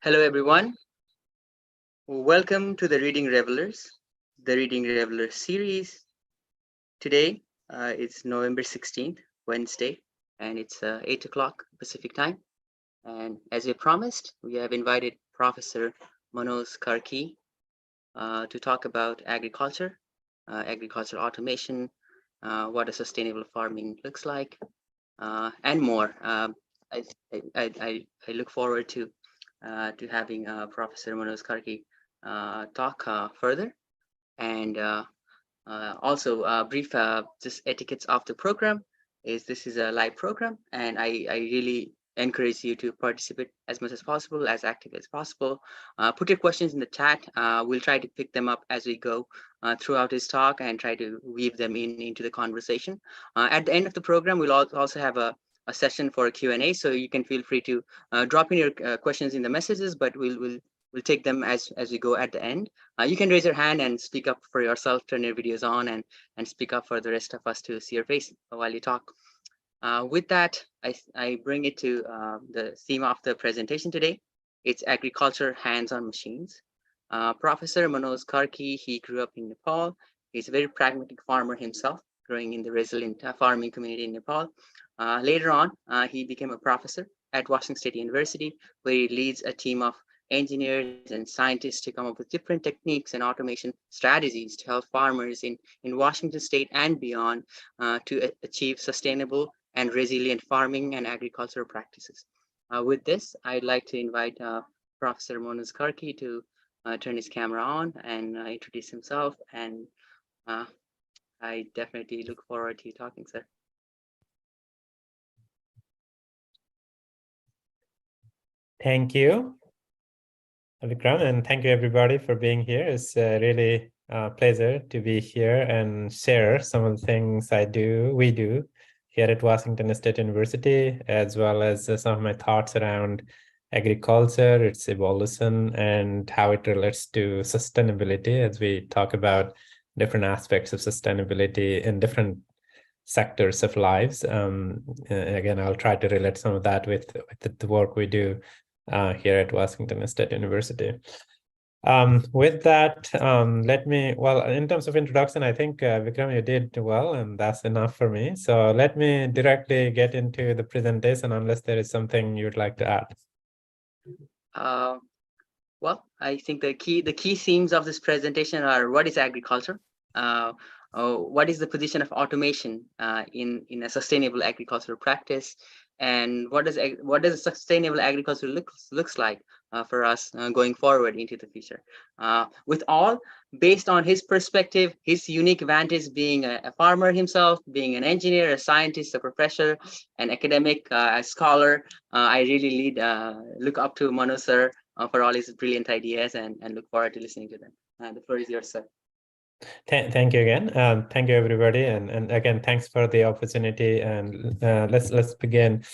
Hello, everyone. Welcome to the Reading Revelers Series. Today, it's November 16th, Wednesday, and it's 8 o'clock Pacific time. And as we promised, we have invited Professor Manoj Karkee to talk about agriculture, agricultural automation, what a sustainable farming looks like, and more. I look forward to having Professor Manoj Karkee talk further, and also brief just etiquettes of the program. This is a live program, and I really encourage you to participate as much as possible, as active as possible. Put your questions in the chat. We'll try to pick them up as we go throughout his talk and try to weave them into the conversation. At the end of the program, we'll also have a session for a Q&A, so you can feel free to drop in your questions in the messages, but we'll take them as we go at the end. You can raise your hand and speak up for yourself, turn your videos on, and speak up for the rest of us to see your face while you talk. With that, I bring it to the theme of the presentation today. It's agriculture hands-on machines. Professor Manoj Karkee, he grew up in Nepal. He's a very pragmatic farmer himself, growing in the resilient farming community in Nepal. Later on, he became a professor at Washington State University, where he leads a team of engineers and scientists to come up with different techniques and automation strategies to help farmers in Washington State and beyond to achieve sustainable and resilient farming and agricultural practices. With this, I'd like to invite Professor Manoj Karkee to turn his camera on and introduce himself. And I definitely look forward to you talking, sir. Thank you, Vikram, and thank you everybody for being here. It's really a pleasure to be here and share some of the things we do here at Washington State University, as well as some of my thoughts around agriculture, its evolution, and how it relates to sustainability as we talk about different aspects of sustainability in different sectors of lives. Again, I'll try to relate some of that with the work we do here at Washington State University. With that, in terms of introduction, I think Vikram, you did well, and that's enough for me. So let me directly get into the presentation, unless there is something you'd like to add. Well, I think the key themes of this presentation are: what is agriculture? What is the position of automation in a sustainable agricultural practice? And what does a sustainable agriculture looks like for us going forward into the future? With all, based on his perspective, his unique vantage, being a farmer himself, being an engineer, a scientist, a professor, an academic, a scholar, I really look up to Manoj sir for all his brilliant ideas, and look forward to listening to them. The floor is yours, sir. Thank you again. Thank you, everybody. And again, thanks for the opportunity. And let's begin.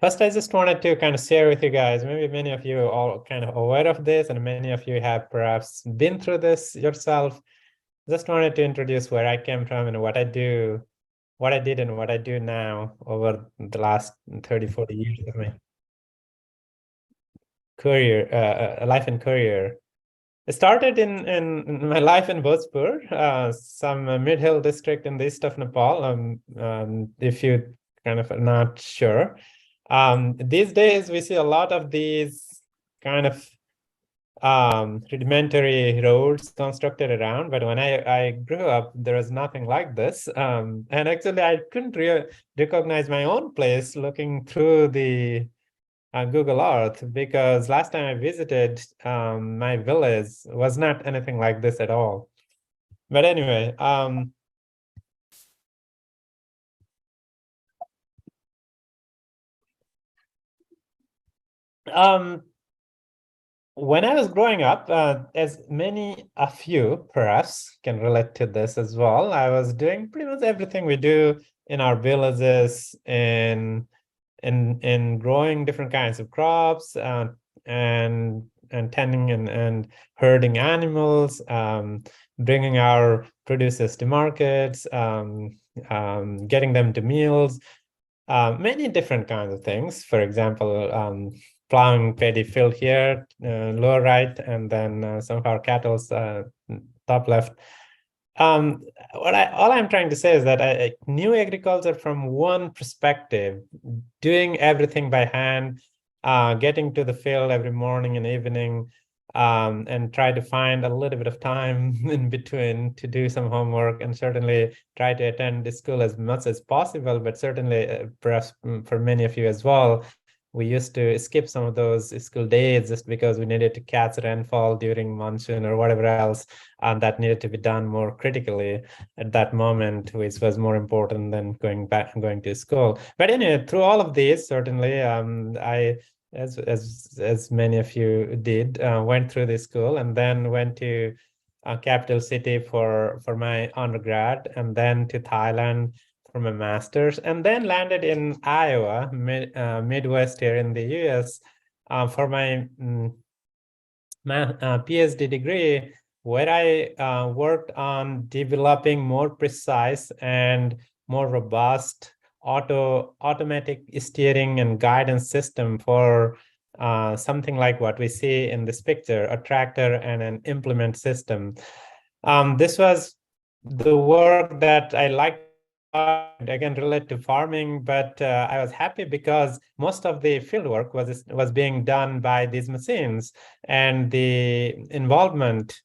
First, I just wanted to kind of share with you guys, maybe many of you are all kind of aware of this, and many of you have perhaps been through this yourself. Just wanted to introduce where I came from and what I do, what I did and what I do now over the last 30, 40 years of my career, life and career. I started in my life in Bhojpur, some mid-hill district in the east of Nepal, if you kind of are not sure. These days, we see a lot of these kind of rudimentary roads constructed around, but when I grew up, there was nothing like this. And actually, I couldn't recognize my own place looking through the Google Earth, because last time I visited my village was not anything like this at all. But anyway, when I was growing up, as many of you perhaps can relate to this as well, I was doing pretty much everything we do in our villages in growing different kinds of crops and tending and herding animals, bringing our produces to markets, getting them to meals. many different kinds of things. For example, plowing paddy field here, lower right, and then some of our cattle's top left. All I'm trying to say is that I knew agriculture from one perspective, doing everything by hand, getting to the field every morning and evening, and try to find a little bit of time in between to do some homework, and certainly try to attend the school as much as possible. But certainly, perhaps for many of you as well, we used to skip some of those school days just because we needed to catch rainfall during monsoon or whatever else, and that needed to be done more critically at that moment, which was more important than going to school. But anyway, through all of these, certainly, I, as many of you did, went through the school and then went to capital city for my undergrad, and then to Thailand for my master's, and then landed in Iowa, Midwest here in the US, for my PhD degree, where I worked on developing more precise and more robust automatic steering and guidance system for something like what we see in this picture, a tractor and an implement system. This was the work that I liked again related to farming, but I was happy because most of the field work was being done by these machines, and the involvement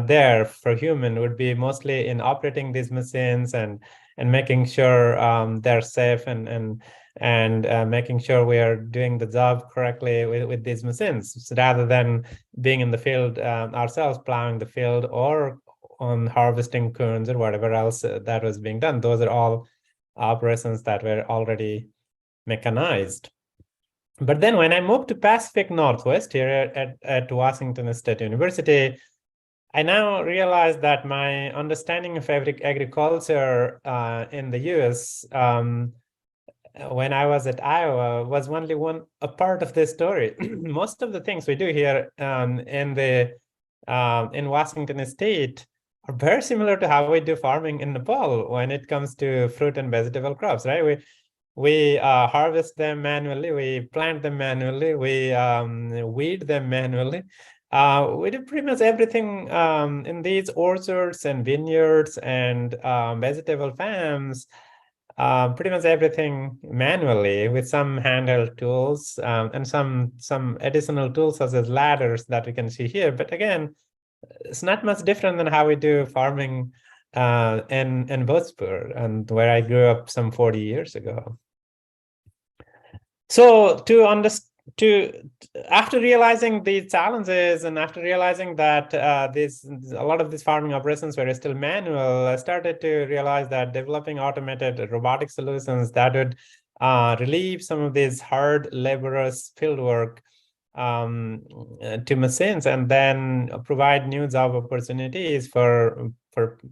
there for human would be mostly in operating these machines and making sure they're safe, and making sure we are doing the job correctly with these machines, so rather than being in the field ourselves, plowing the field, or on harvesting cones or whatever else that was being done. Those are all operations that were already mechanized. But then when I moved to Pacific Northwest here at Washington State University, I now realize that my understanding of agriculture in the US when I was at Iowa was only a part of this story. Most of the things we do here in Washington State are very similar to how we do farming in Nepal when it comes to fruit and vegetable crops, right? We harvest them manually, we plant them manually, we weed them manually. We do pretty much everything in these orchards and vineyards and vegetable farms, pretty much everything manually with some handheld tools, and some additional tools such as ladders that we can see here. But again, it's not much different than how we do farming in Bhojpur, and where I grew up some 40 years ago. So after realizing these challenges, and after realizing that a lot of these farming operations were still manual, I started to realize that developing automated robotic solutions that would relieve some of these hard, laborious fieldwork to machines, and then provide new job opportunities for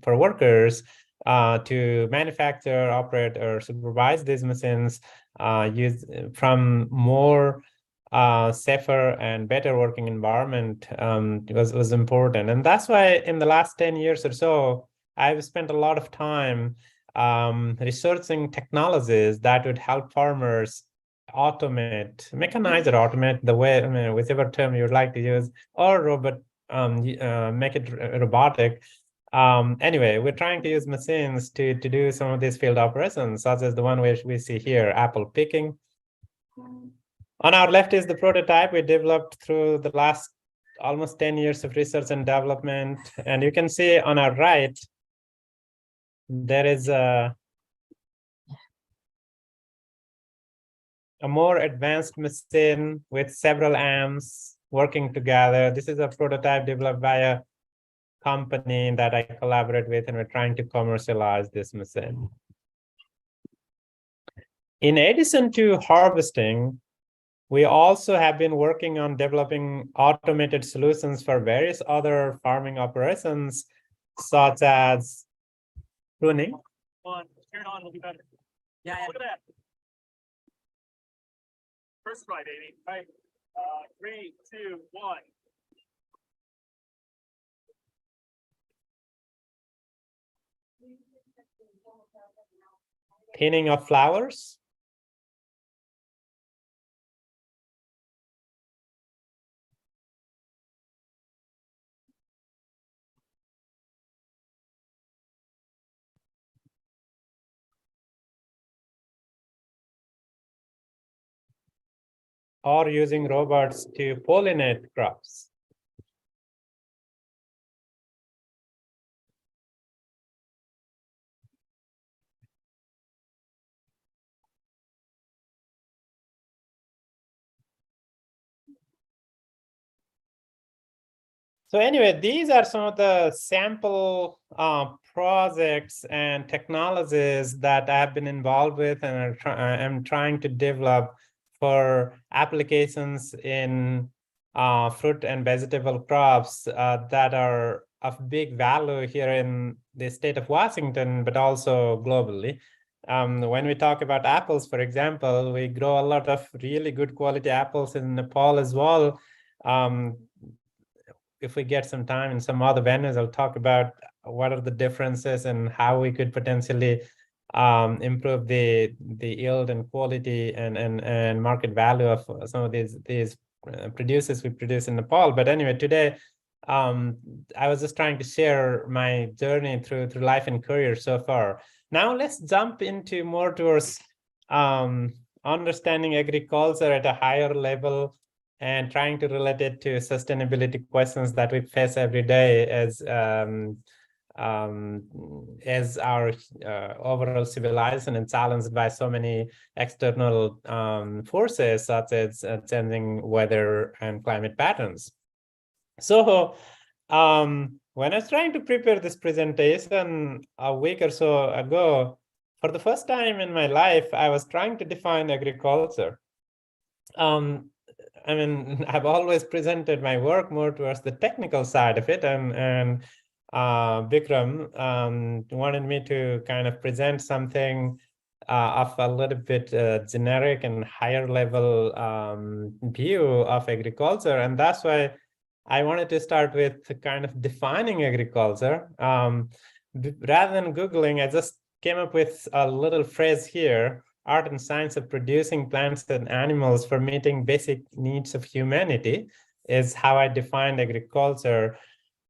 workers to manufacture, operate, or supervise these machines, use from more safer and better working environment was important. And that's why in the last 10 years or so, I've spent a lot of time researching technologies that would help farmers mechanize or automate the way, I mean, whichever term you would like to use, or make it robotic. Anyway, we're trying to use machines to do some of these field operations, such as the one which we see here, apple picking. On our left is the prototype we developed through the last almost 10 years of research and development. And you can see on our right, there is a more advanced machine with several arms working together. This is a prototype developed by a company that I collaborate with, and we're trying to commercialize this machine. In addition to harvesting, we also have been working on developing automated solutions for various other farming operations, such as pruning. Turn on will be better. Yeah. Look at that. First try, baby. All right. 3, 2, 1. Thinning of flowers. or using robots to pollinate crops. So anyway, these are some of the sample projects and technologies that I have been involved with and I'm trying to develop for applications in fruit and vegetable crops that are of big value here in the state of Washington, but also globally. When we talk about apples, for example, we grow a lot of really good quality apples in Nepal as well. If we get some time in some other venues, I'll talk about what are the differences and how we could potentially improve the yield and quality and market value of some of these producers we produce in Nepal. But anyway, today I was just trying to share my journey through life and career so far. Now let's jump into more towards understanding agriculture at a higher level and trying to relate it to sustainability questions that we face every day as our overall civilization and challenged by so many external forces such as changing weather and climate patterns. So when I was trying to prepare this presentation a week or so ago, for the first time in my life, I was trying to define agriculture. I mean, I've always presented my work more towards the technical side of it, and Bikram wanted me to kind of present something of a little bit generic and higher level view of agriculture, and that's why I wanted to start with kind of defining agriculture. Rather than Googling, I just came up with a little phrase here: art and science of producing plants and animals for meeting basic needs of humanity is how I defined agriculture.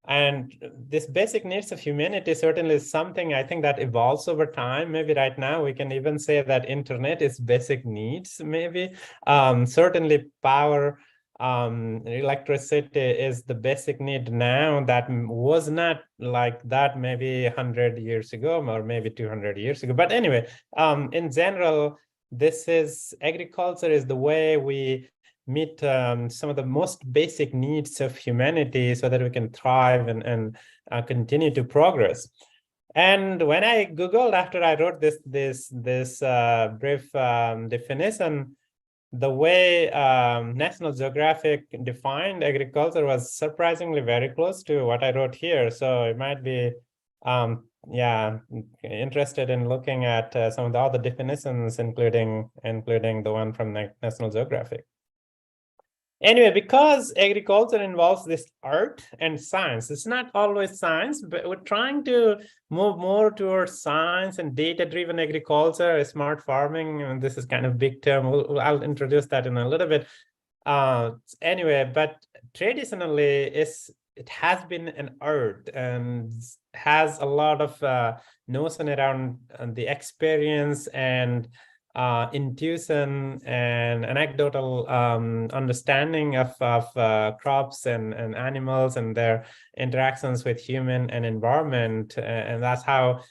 And this basic needs of humanity certainly is something I think that evolves over time. Maybe right now we can even say that internet is basic needs, maybe. Certainly power, electricity is the basic need now that was not like that maybe 100 years ago or maybe 200 years ago. But anyway, in general, agriculture is the way we meet some of the most basic needs of humanity so that we can thrive and continue to progress. And when I Googled after I wrote this brief definition, the way National Geographic defined agriculture was surprisingly very close to what I wrote here. So it might be, interested in looking at some of the other definitions, including the one from National Geographic. Anyway, because agriculture involves this art and science, it's not always science, but we're trying to move more towards science and data-driven agriculture, smart farming, and this is kind of big term. I'll introduce that in a little bit. Anyway, but traditionally, it has been an art and has a lot of notion around the experience and intuition and anecdotal understanding of crops and animals and their interactions with human and environment. And that's how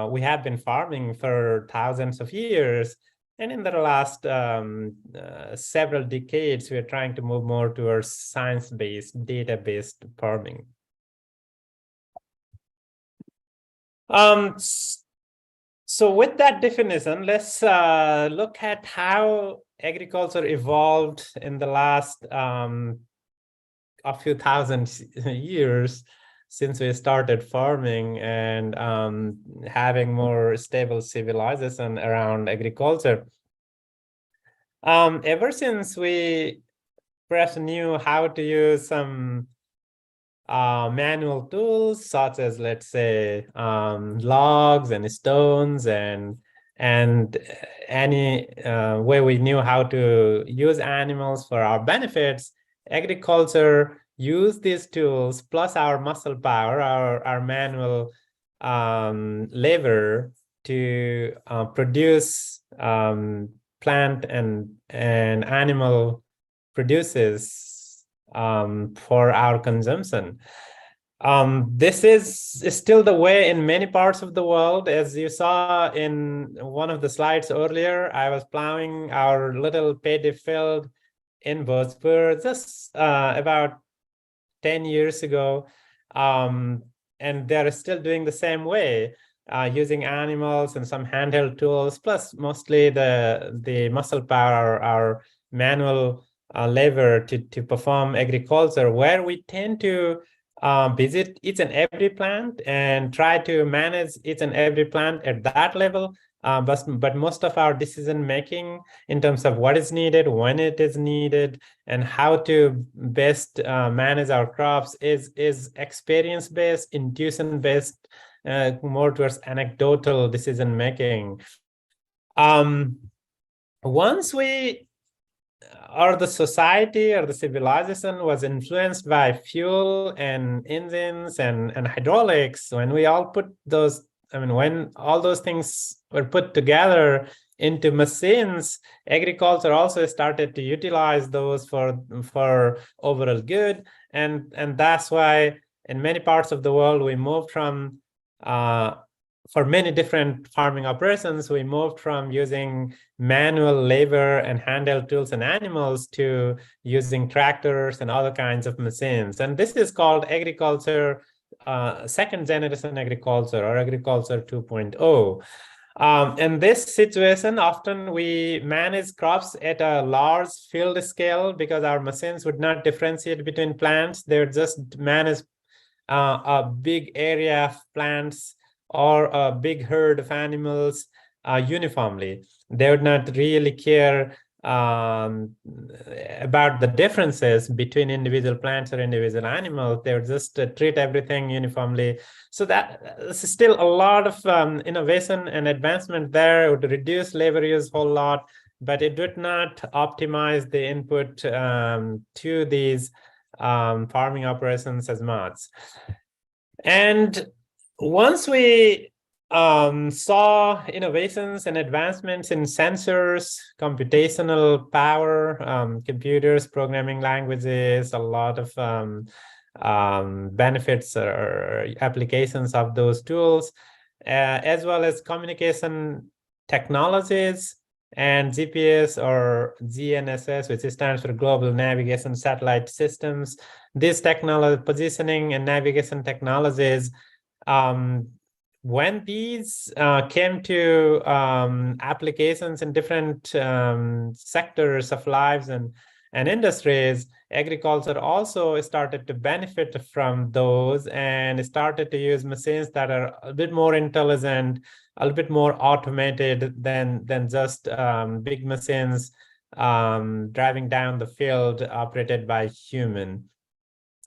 we have been farming for thousands of years. And in the last several decades, we're trying to move more towards science-based, data-based farming. So with that definition, let's look at how agriculture evolved in the last a few thousand years since we started farming and having more stable civilization around agriculture. Ever since we perhaps knew how to use some manual tools such as, let's say, logs and stones and any way we knew how to use animals for our benefits, agriculture used these tools plus our muscle power, our manual labor to produce plant and animal produces for our consumption. This is still the way in many parts of the world. As you saw in one of the slides earlier, I was plowing our little paddy field in Bhojpur just about 10 years ago. And they're still doing the same way, using animals and some handheld tools, plus mostly the muscle power, our manual labor to perform agriculture, where we tend to visit each and every plant and try to manage each and every plant at that level. But most of our decision making in terms of what is needed, when it is needed, and how to best manage our crops is experience based, intuition based, more towards anecdotal decision making. Once we or the society or the civilization was influenced by fuel and engines and hydraulics, when we all put those, when all those things were put together into machines, agriculture also started to utilize those for overall good. And that's why in many parts of the world, we moved from, for many different farming operations, we moved from using manual labor and handheld tools and animals to using tractors and other kinds of machines. And this is called agriculture, second generation agriculture, or agriculture 2.0. In this situation, often we manage crops at a large field scale because our machines would not differentiate between plants. They would just manage a big area of plants or a big herd of animals uniformly. They would not really care about the differences between individual plants or individual animals. They would just treat everything uniformly. So that's still a lot of innovation and advancement there. It would reduce labor use a whole lot, but it would not optimize the input to these farming operations as much. And once we saw innovations and advancements in sensors, computational power, computers, programming languages, a lot of benefits or applications of those tools, as well as communication technologies and GPS or GNSS, which stands for Global Navigation Satellite Systems. These technology, positioning and navigation technologies, when these came to applications in different sectors of lives and industries, agriculture also started to benefit from those and started to use machines that are a bit more intelligent, a little bit more automated than just big machines driving down the field operated by human.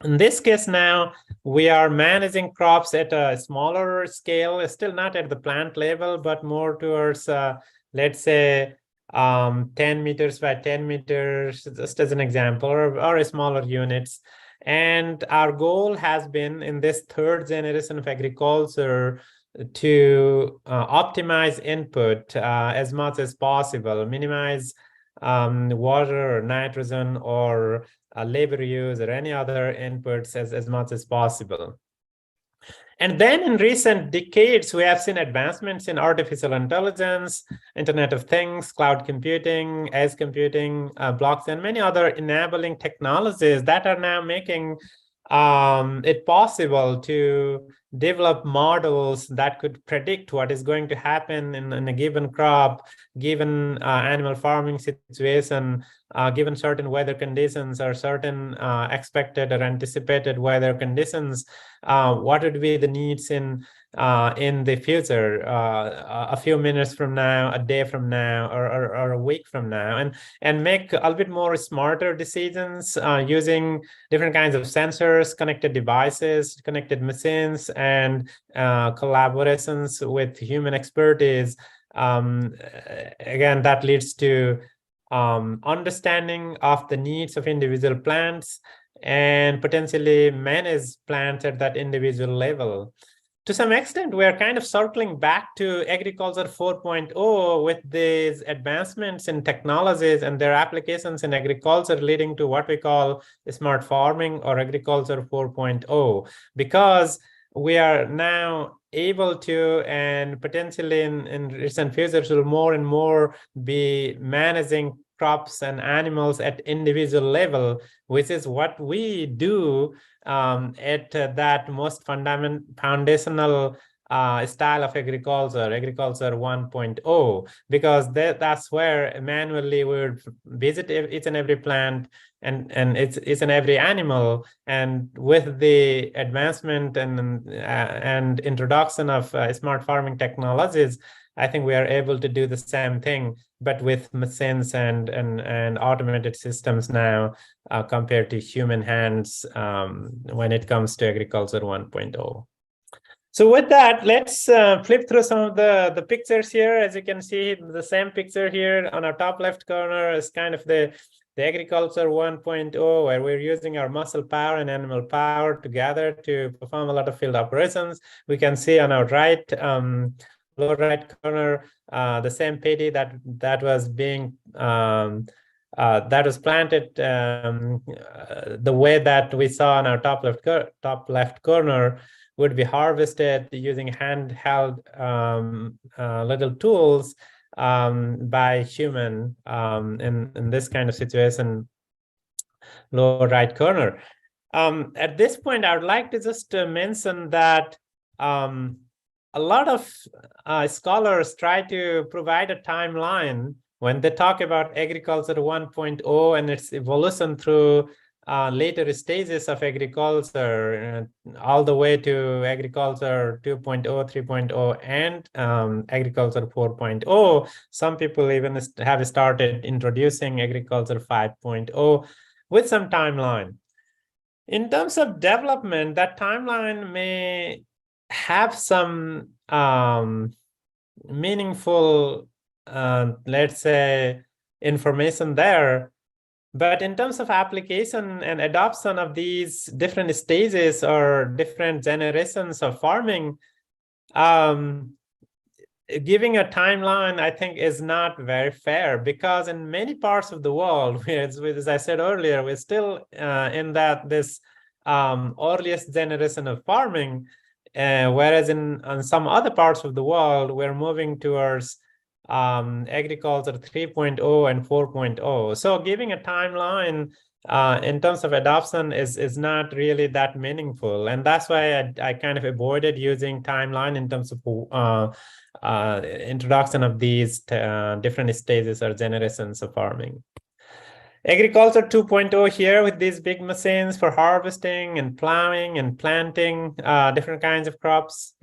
In this case now, we are managing crops at a smaller scale, still not at the plant level, but more towards, let's say, 10 meters by 10 meters, just as an example, or smaller units. And our goal has been in this third generation of agriculture to optimize input as much as possible, minimize water or nitrogen or labor use or any other inputs as much as possible. And then in recent decades, we have seen advancements in artificial intelligence, Internet of Things, cloud computing, edge computing, blockchain, many other enabling technologies that are now making it possible to develop models that could predict what is going to happen in a given crop, given animal farming situation, given certain weather conditions or certain expected or anticipated weather conditions. What would be the needs in the future, a few minutes from now, a day from now, or a week from now, and make a little bit more smarter decisions using different kinds of sensors, connected devices, connected machines, and collaborations with human expertise. Again, that leads to understanding of the needs of individual plants and potentially manage plants at that individual level. to some extent, we are kind of circling back to agriculture 4.0 with these advancements in technologies and their applications in agriculture, leading to what we call smart farming or agriculture 4.0, because we are now able to, and potentially in recent futures will more and more be managing crops and animals at individual level, which is what we do at that most foundational style of agriculture 1.0, because that's where manually we would visit each and every plant and it's in every animal. And with the advancement and introduction of smart farming technologies, I think we are able to do the same thing, but with machines and automated systems now, compared to human hands when it comes to agriculture 1.0. So with that, let's flip through some of the pictures here. As you can see, the same picture here on our top left corner is kind of the agriculture 1.0, where we're using our muscle power and animal power together to perform a lot of field operations. We can see on our right, lower right corner, the same paddy that was being that was planted the way that we saw on our top left corner would be harvested using handheld little tools by human in this kind of situation, lower right corner. At this point, I would like to just mention that a lot of scholars try to provide a timeline when they talk about agriculture 1.0 and its evolution through later stages of agriculture, all the way to agriculture 2.0, 3.0, and agriculture 4.0. Some people even have started introducing agriculture 5.0 with some timeline. In terms of development, that timeline may have some meaningful, let's say, information there. But in terms of application and adoption of these different stages or different generations of farming, giving a timeline, I think, is not very fair, because in many parts of the world, as I said earlier, we're still in this earliest generation of farming, whereas in some other parts of the world, we're moving towards agriculture 3.0 and 4.0. So giving a timeline in terms of adoption is not really that meaningful. And that's why I kind of avoided using timeline in terms of introduction of these different stages or generations of farming. Agriculture 2.0 here with these big machines for harvesting and plowing and planting different kinds of crops.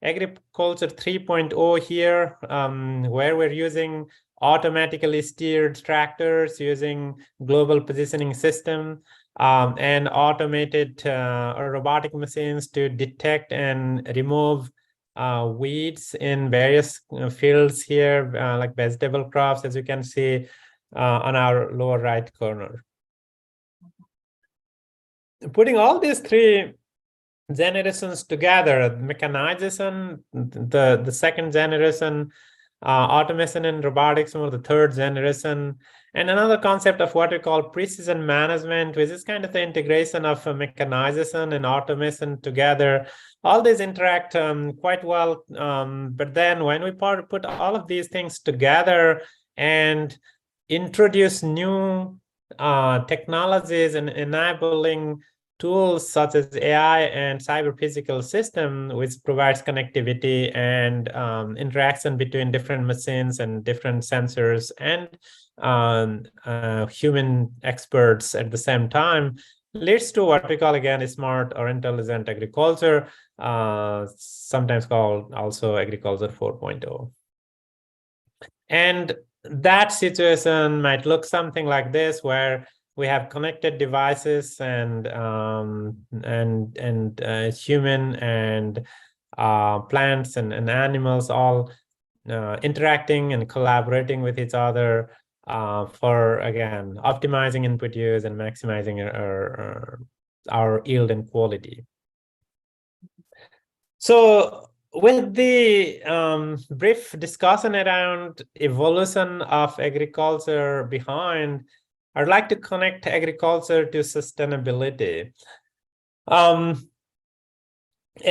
Agriculture 3.0 here, where we're using automatically steered tractors using global positioning system and automated or robotic machines to detect and remove weeds in various fields here, like vegetable crops, as you can see on our lower right corner. Putting all these three generations together, mechanization, the second generation, automation and robotics, or the third generation, and another concept of what we call precision management, which is kind of the integration of mechanization and automation together. All these interact quite well, but then when we put all of these things together and introduce new technologies and enabling tools such as AI and cyber physical system, which provides connectivity and interaction between different machines and different sensors and human experts at the same time, leads to what we call, again, smart or intelligent agriculture, sometimes called also agriculture 4.0. And that situation might look something like this, where we have connected devices and human and plants and animals all interacting and collaborating with each other for, again, optimizing input use and maximizing our yield and quality. So with the brief discussion around evolution of agriculture behind, I'd like to connect agriculture to sustainability. As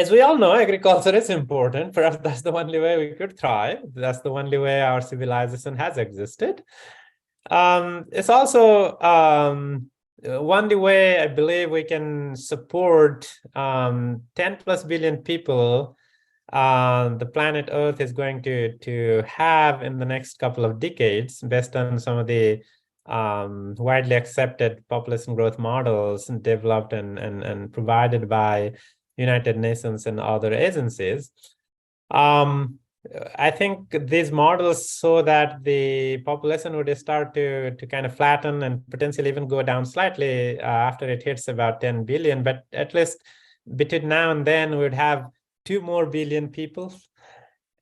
we all know, agriculture is important. Perhaps that's the only way we could thrive. That's the only way our civilization has existed. It's also one way I believe we can support 10 plus billion people the planet Earth is going to have in the next couple of decades, based on some of the widely accepted population growth models developed and provided by United Nations and other agencies. I think these models show that the population would start to kind of flatten and potentially even go down slightly after it hits about 10 billion. But at least between now and then, we would have 2 more billion people.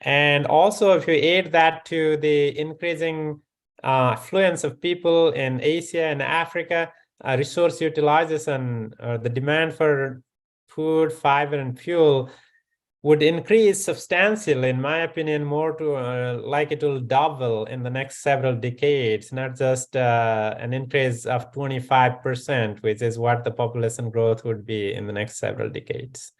And also, if you add that to the increasing affluence of people in Asia and Africa, resource utilization, the demand for food, fiber, and fuel would increase substantially, in my opinion, more to like it will double in the next several decades, not just an increase of 25%, which is what the population growth would be in the next several decades.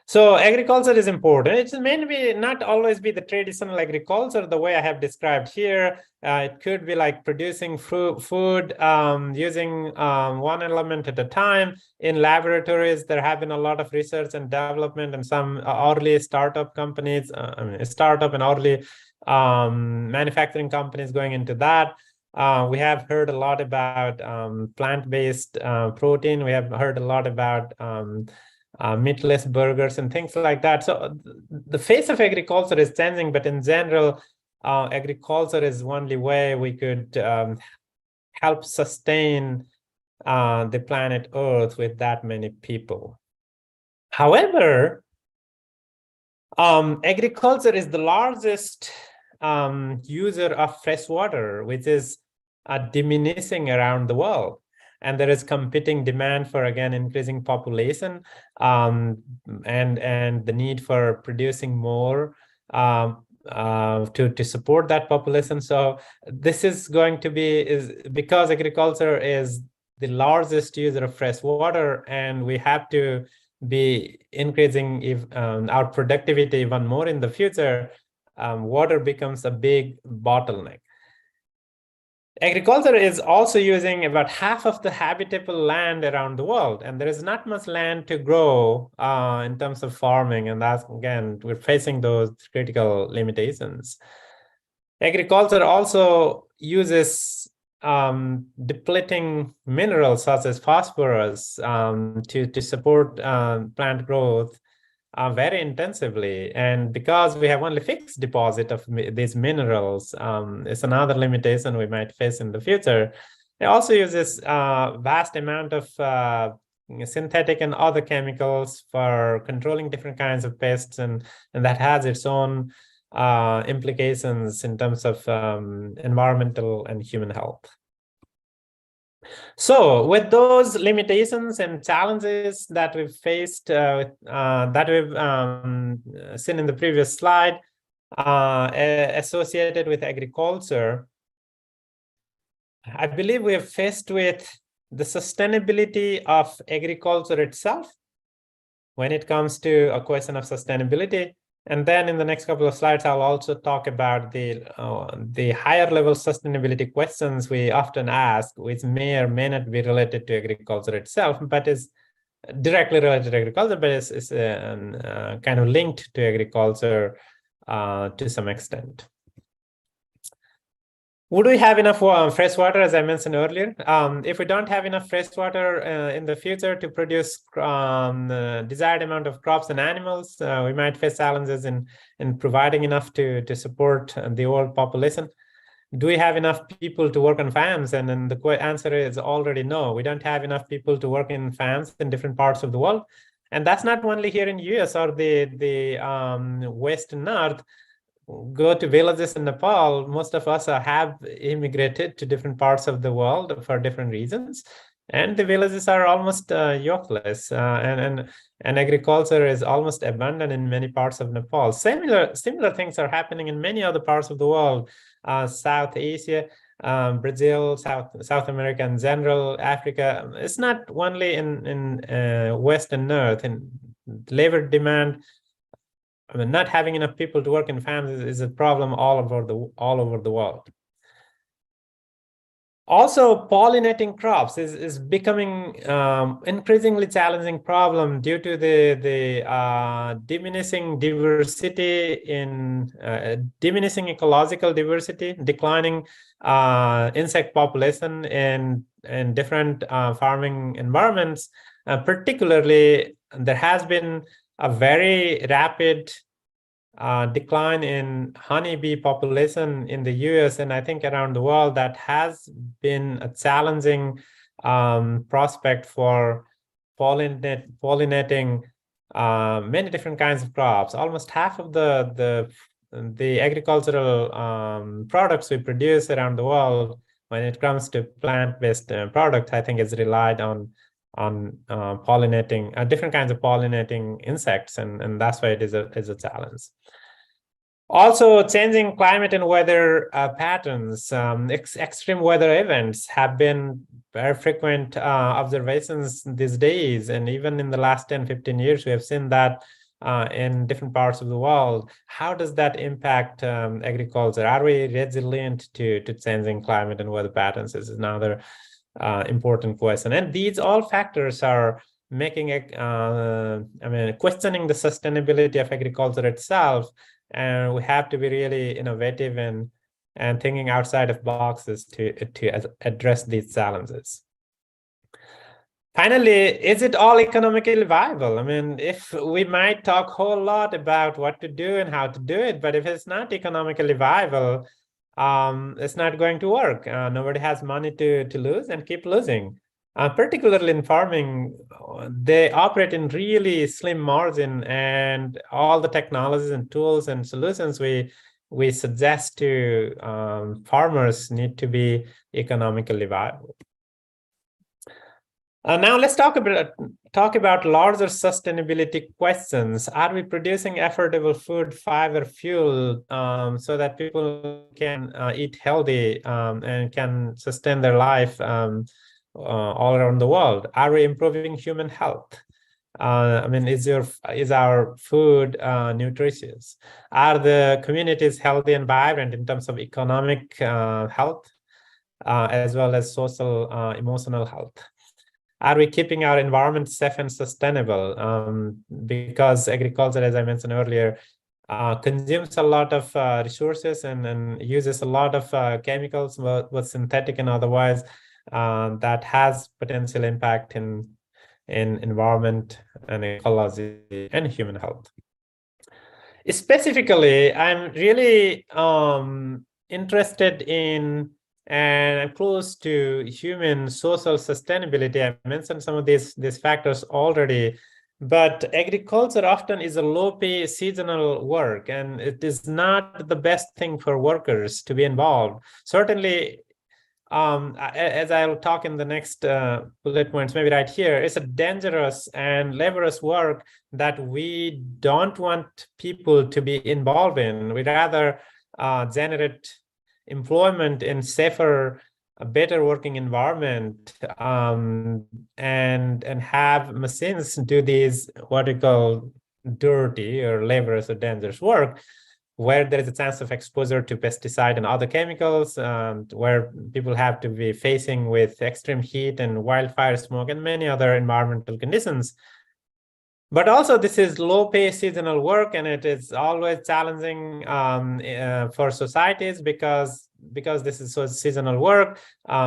So agriculture is important. It may not always be the traditional agriculture the way I have described here. It could be like producing food using one element at a time. In laboratories, there have been a lot of research and development, and some early startup companies, startup and early manufacturing companies going into that. We have heard a lot about plant-based protein. We have heard a lot about meatless burgers and things like that. So the face of agriculture is changing, but in general, agriculture is the only way we could help sustain the planet Earth with that many people. However, agriculture is the largest user of fresh water, which is diminishing around the world. And there is competing demand for, again, increasing population and the need for producing more to support that population. So this is going to be, because agriculture is the largest user of fresh water, and we have to be increasing our productivity even more in the future, water becomes a big bottleneck. Agriculture is also using about half of the habitable land around the world, and there is not much land to grow in terms of farming, and that's, again, we're facing those critical limitations. Agriculture also uses depleting minerals such as phosphorus to support plant growth very intensively. And because we have only fixed deposit of these minerals, it's another limitation we might face in the future. It also uses vast amount of synthetic and other chemicals for controlling different kinds of pests, and that has its own implications in terms of environmental and human health. So with those limitations and challenges that we've faced, that we've seen in the previous slide, associated with agriculture, I believe we are faced with the sustainability of agriculture itself when it comes to a question of sustainability. And then in the next couple of slides, I'll also talk about the higher level sustainability questions we often ask, which may or may not be related to agriculture itself, but is directly related to agriculture, but is kind of linked to agriculture to some extent. Would we have enough fresh water, as I mentioned earlier? If we don't have enough fresh water in the future to produce desired amount of crops and animals, we might face challenges in providing enough to support the world population. Do we have enough people to work on farms? And then the answer is already no. We don't have enough people to work in farms in different parts of the world. And that's not only here in US or the West and North. Go to villages in Nepal, most of us have immigrated to different parts of the world for different reasons. and the villages are almost yokeless, and agriculture is almost abandoned in many parts of Nepal. Similar things are happening in many other parts of the world, South Asia, Brazil, South America in general, Africa. It's not only in West and North. And labor demand, I mean, not having enough people to work in farms is a problem all over the world. Also, pollinating crops is becoming increasingly challenging problem due to the diminishing diversity in diminishing ecological diversity, declining insect population in different farming environments. Particularly, there has been a very rapid decline in honeybee population in the US and I think around the world. That has been a challenging prospect for pollinating many different kinds of crops. Almost half of the agricultural products we produce around the world, when it comes to plant-based products, I think is relied on pollinating different kinds of pollinating insects, and that's why it is a challenge. Also, changing climate and weather patterns, extreme weather events have been very frequent observations these days, and even in the last 10-15 years we have seen that in different parts of the world. How does that impact agriculture? Are we resilient to changing climate and weather patterns? This is another important question. And these all factors are making questioning the sustainability of agriculture itself. And we have to be really innovative and thinking outside of boxes to address these challenges. Finally, is it all economically viable? I mean, if we might talk a whole lot about what to do and how to do it, but if it's not economically viable, it's not going to work. Nobody has money to lose and keep losing. Particularly in farming, they operate in really slim margin, and all the technologies and tools and solutions we suggest to farmers need to be economically viable. Now let's talk about larger sustainability questions. Are we producing affordable food, fiber, fuel, so that people can eat healthy and can sustain their life all around the world? Are we improving human health? I mean, is our food nutritious? Are the communities healthy and vibrant in terms of economic health, as well as social, emotional health? Are we keeping our environment safe and sustainable? Because agriculture, as I mentioned earlier, consumes a lot of resources and uses a lot of chemicals, both synthetic and otherwise, that has potential impact in environment and ecology and human health. Specifically, I'm really interested in and I'm close to human social sustainability. I mentioned some of these factors already, but agriculture often is a low-pay seasonal work, and it is not the best thing for workers to be involved. Certainly, as I'll talk in the next bullet points, maybe right here, it's a dangerous and laborious work that we don't want people to be involved in. We'd rather generate employment in safer, a better working environment, and have machines do these what we call dirty or laborious or dangerous work, where there is a chance of exposure to pesticide and other chemicals, where people have to be facing with extreme heat and wildfire smoke and many other environmental conditions. But also, this is low-pay seasonal work, and it is always challenging for societies because this is so seasonal work.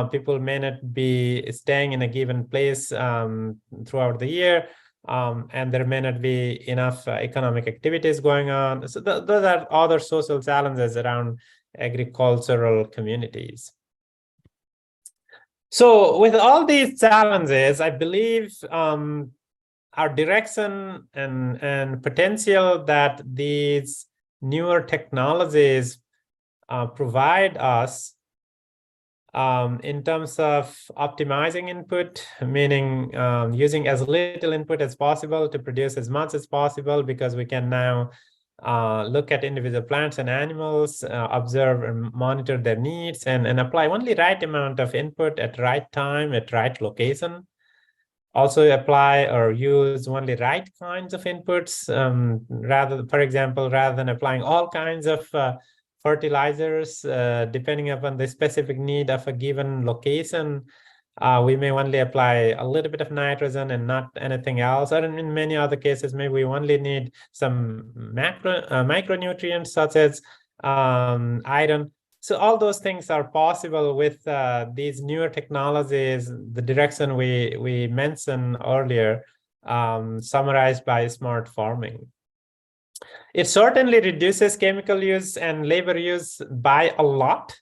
People may not be staying in a given place throughout the year, and there may not be enough economic activities going on. So those are other social challenges around agricultural communities. So with all these challenges, I believe our direction and potential that these newer technologies provide us in terms of optimizing input, meaning using as little input as possible to produce as much as possible, because we can now look at individual plants and animals, observe and monitor their needs, and apply only right amount of input at right time, at right location. Also apply or use only right kinds of inputs, for example, rather than applying all kinds of fertilizers, depending upon the specific need of a given location. We may only apply a little bit of nitrogen and not anything else. Or in many other cases, maybe we only need some micronutrients such as iron. So all those things are possible with these newer technologies, the direction we mentioned earlier, summarized by smart farming. It certainly reduces chemical use and labor use by a lot.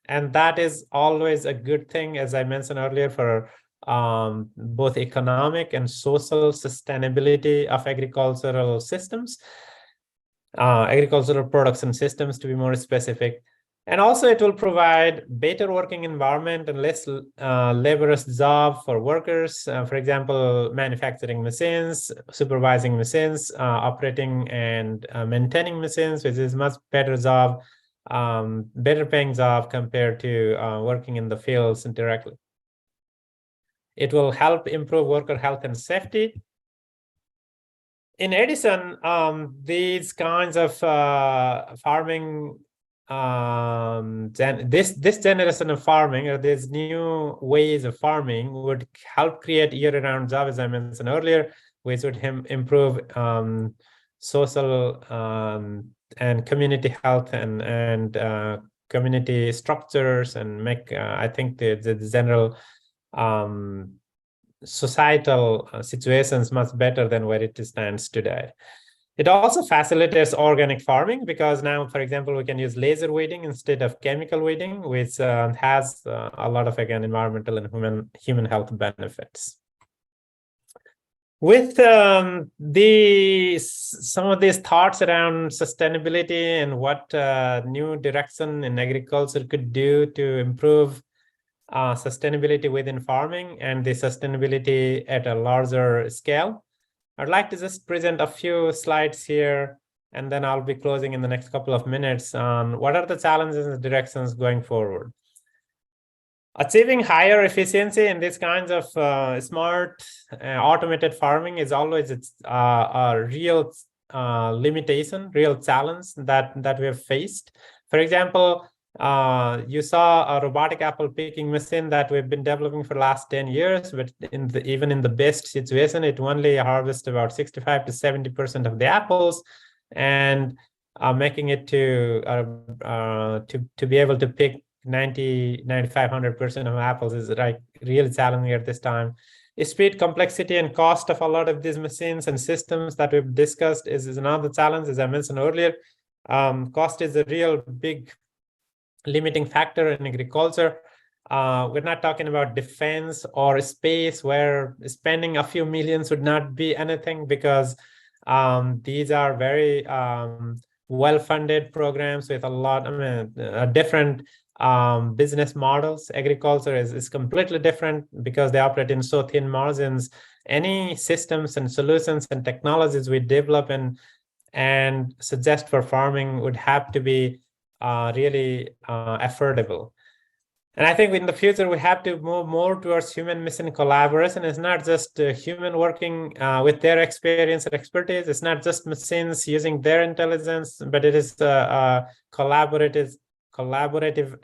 And that is always a good thing, as I mentioned earlier, for both economic and social sustainability of agricultural systems, agricultural production systems to be more specific. And also it will provide better working environment and less laborious job for workers. For example, manufacturing machines, supervising machines, operating and maintaining machines, which is much better job, better paying job compared to working in the fields directly. It will help improve worker health and safety. In addition, these kinds of farming, this generation of farming, or these new ways of farming, would help create year-round jobs, as I mentioned earlier, which would improve social and community health and community structures, and make I think the general societal situations much better than where it stands today. It also facilitates organic farming, because now, for example, we can use laser weeding instead of chemical weeding, which has a lot of, again, environmental and human health benefits. With some of these thoughts around sustainability and what new direction in agriculture could do to improve sustainability within farming and the sustainability at a larger scale, I'd like to just present a few slides here, and then I'll be closing in the next couple of minutes on what are the challenges and directions going forward. Achieving higher efficiency in these kinds of smart automated farming is always a real limitation, real challenge that we have faced. For example, you saw a robotic apple picking machine that we've been developing for the last 10 years, but even in the best situation, it only harvests about 65 to 70% of the apples, and making it to be able to pick 9500% of apples is like really challenging at this time. Speed, complexity, and cost of a lot of these machines and systems that we've discussed is another challenge. As I mentioned earlier, cost is a real big limiting factor in agriculture. We're not talking about defense or space where spending a few millions would not be anything, because these are very well-funded programs with a lot of different business models. Agriculture is completely different because they operate in so thin margins. Any systems and solutions and technologies we develop and suggest for farming would have to be really affordable. And I think in the future, we have to move more towards human-machine collaboration. It's not just human working with their experience and expertise. It's not just machines using their intelligence, but it is a collaborative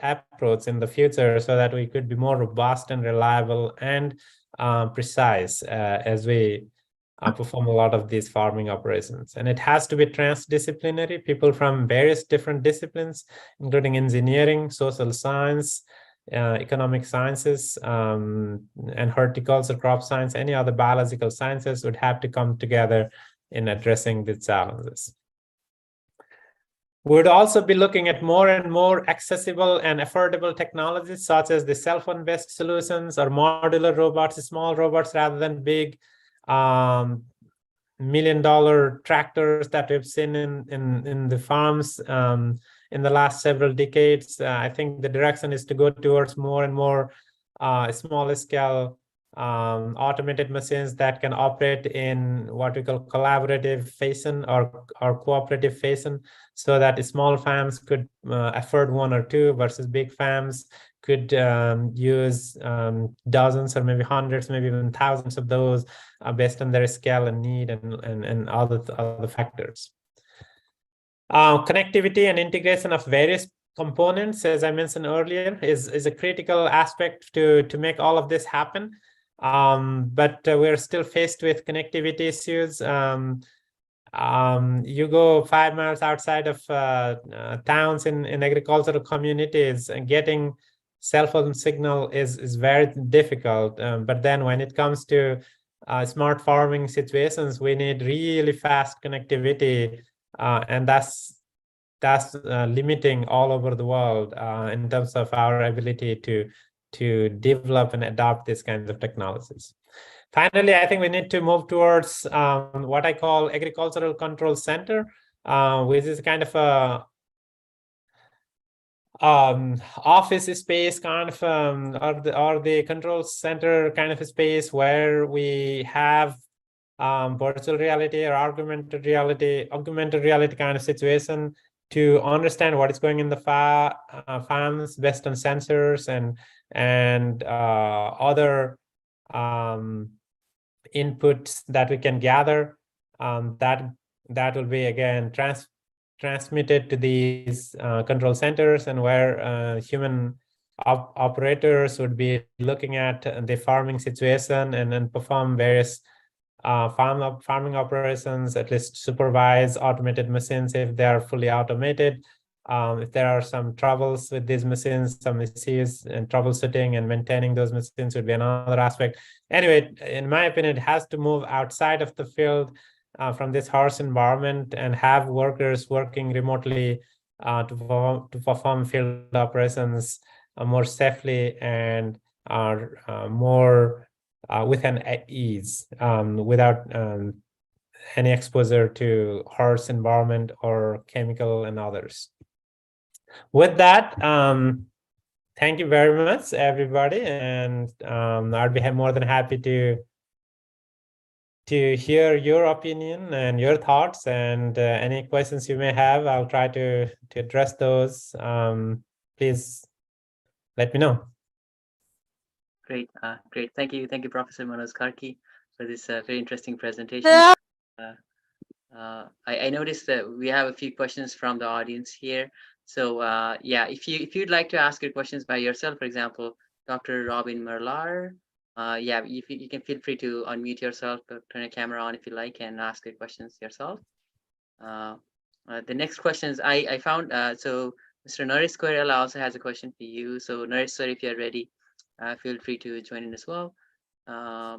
approach in the future, so that we could be more robust and reliable and precise as we perform a lot of these farming operations. And it has to be transdisciplinary, people from various different disciplines, including engineering, social science, economic sciences, and horticulture, crop science, any other biological sciences would have to come together in addressing these challenges. We would also be looking at more and more accessible and affordable technologies, such as the cell phone-based solutions or modular robots, small robots rather than big $1 million tractors that we've seen in the farms, in the last several decades. I think the direction is to go towards more and more smaller scale automated machines that can operate in what we call collaborative fashion or cooperative fashion, so that small farms could afford one or two versus big farms could use dozens or maybe hundreds, maybe even thousands of those based on their scale and need and other factors. Connectivity and integration of various components, as I mentioned earlier, is a critical aspect to make all of this happen. But we're still faced with connectivity issues. You go 5 miles outside of towns in agricultural communities, and getting cell phone signal is very difficult. But then when it comes to smart farming situations, we need really fast connectivity, and that's limiting all over the world in terms of our ability to develop and adopt these kinds of technologies. Finally, I think we need to move towards what I call agricultural control center, which is kind of a office space kind of or the control center kind of a space where we have virtual reality or augmented reality kind of situation to understand what is going in the farms based on sensors and other inputs that we can gather. That will be again transmitted to these control centers, and where human operators would be looking at the farming situation and then perform various farming operations, at least supervise automated machines if they are fully automated. If there are some troubles with these machines, some issues, and troubleshooting and maintaining those machines would be another aspect. Anyway, in my opinion, it has to move outside of the field from this harsh environment and have workers working remotely to perform field operations more safely and more with an ease, without any exposure to harsh environment or chemical and others. With that, thank you very much, everybody, and I'd be more than happy to hear your opinion and your thoughts, and any questions you may have. I'll try to address those. Please let me know. Great, great. Thank you, Professor Manoj Karkee, for this very interesting presentation. I noticed that we have a few questions from the audience here. So yeah, if you'd like to ask your questions by yourself, for example, Dr. Robin Merlar, yeah, you can feel free to unmute yourself, turn your camera on if you like, and ask your questions yourself. The next questions I found, so Mr. Naresh Koirala also has a question for you. So Naresh, sir, if you're ready, feel free to join in as well. I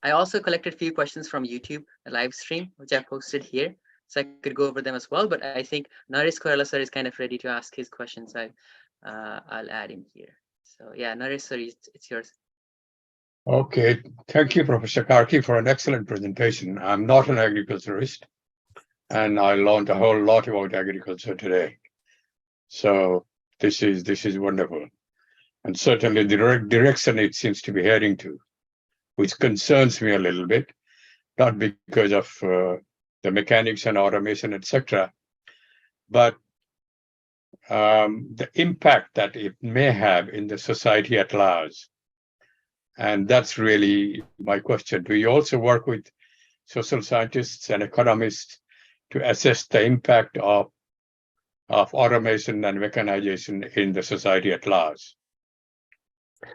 also collected a few questions from YouTube, a live stream, which I posted here, so I could go over them as well. But I think Naresh Koirala sir is kind of ready to ask his questions. I'll add him here. So yeah, Naresh sir, it's yours. Okay, thank you, Professor Karkee, for an excellent presentation. I'm not an agriculturist, and I learned a whole lot about agriculture today. So this is wonderful, and certainly the direction it seems to be heading to, which concerns me a little bit, not because of the mechanics and automation, etc., but the impact that it may have in the society at large. And that's really my question. Do you also work with social scientists and economists to assess the impact of automation and mechanization in the society at large?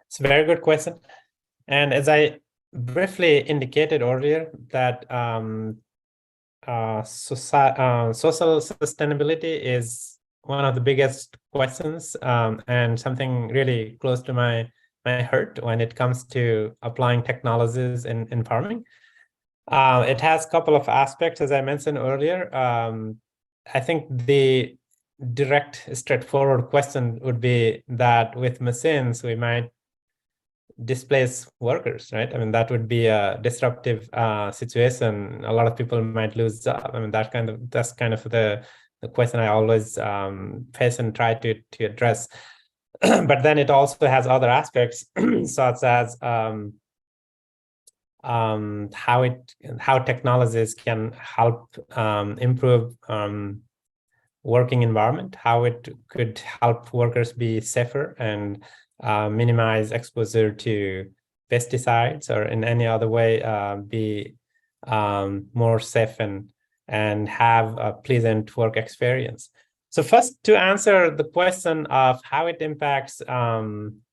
It's a very good question. And as I briefly indicated earlier, that social sustainability is one of the biggest questions, and something really close to my heart when it comes to applying technologies in farming. It has a couple of aspects, as I mentioned earlier. I think the direct, straightforward question would be that with machines, we might displace workers, right? I mean, that would be a disruptive situation. A lot of people might lose jobs. I mean, that's kind of the question I always face and try to address. But then it also has other aspects, such as how technologies can help improve working environment, how it could help workers be safer and minimize exposure to pesticides, or in any other way be more safe and have a pleasant work experience. So first, to answer the question of how it impacts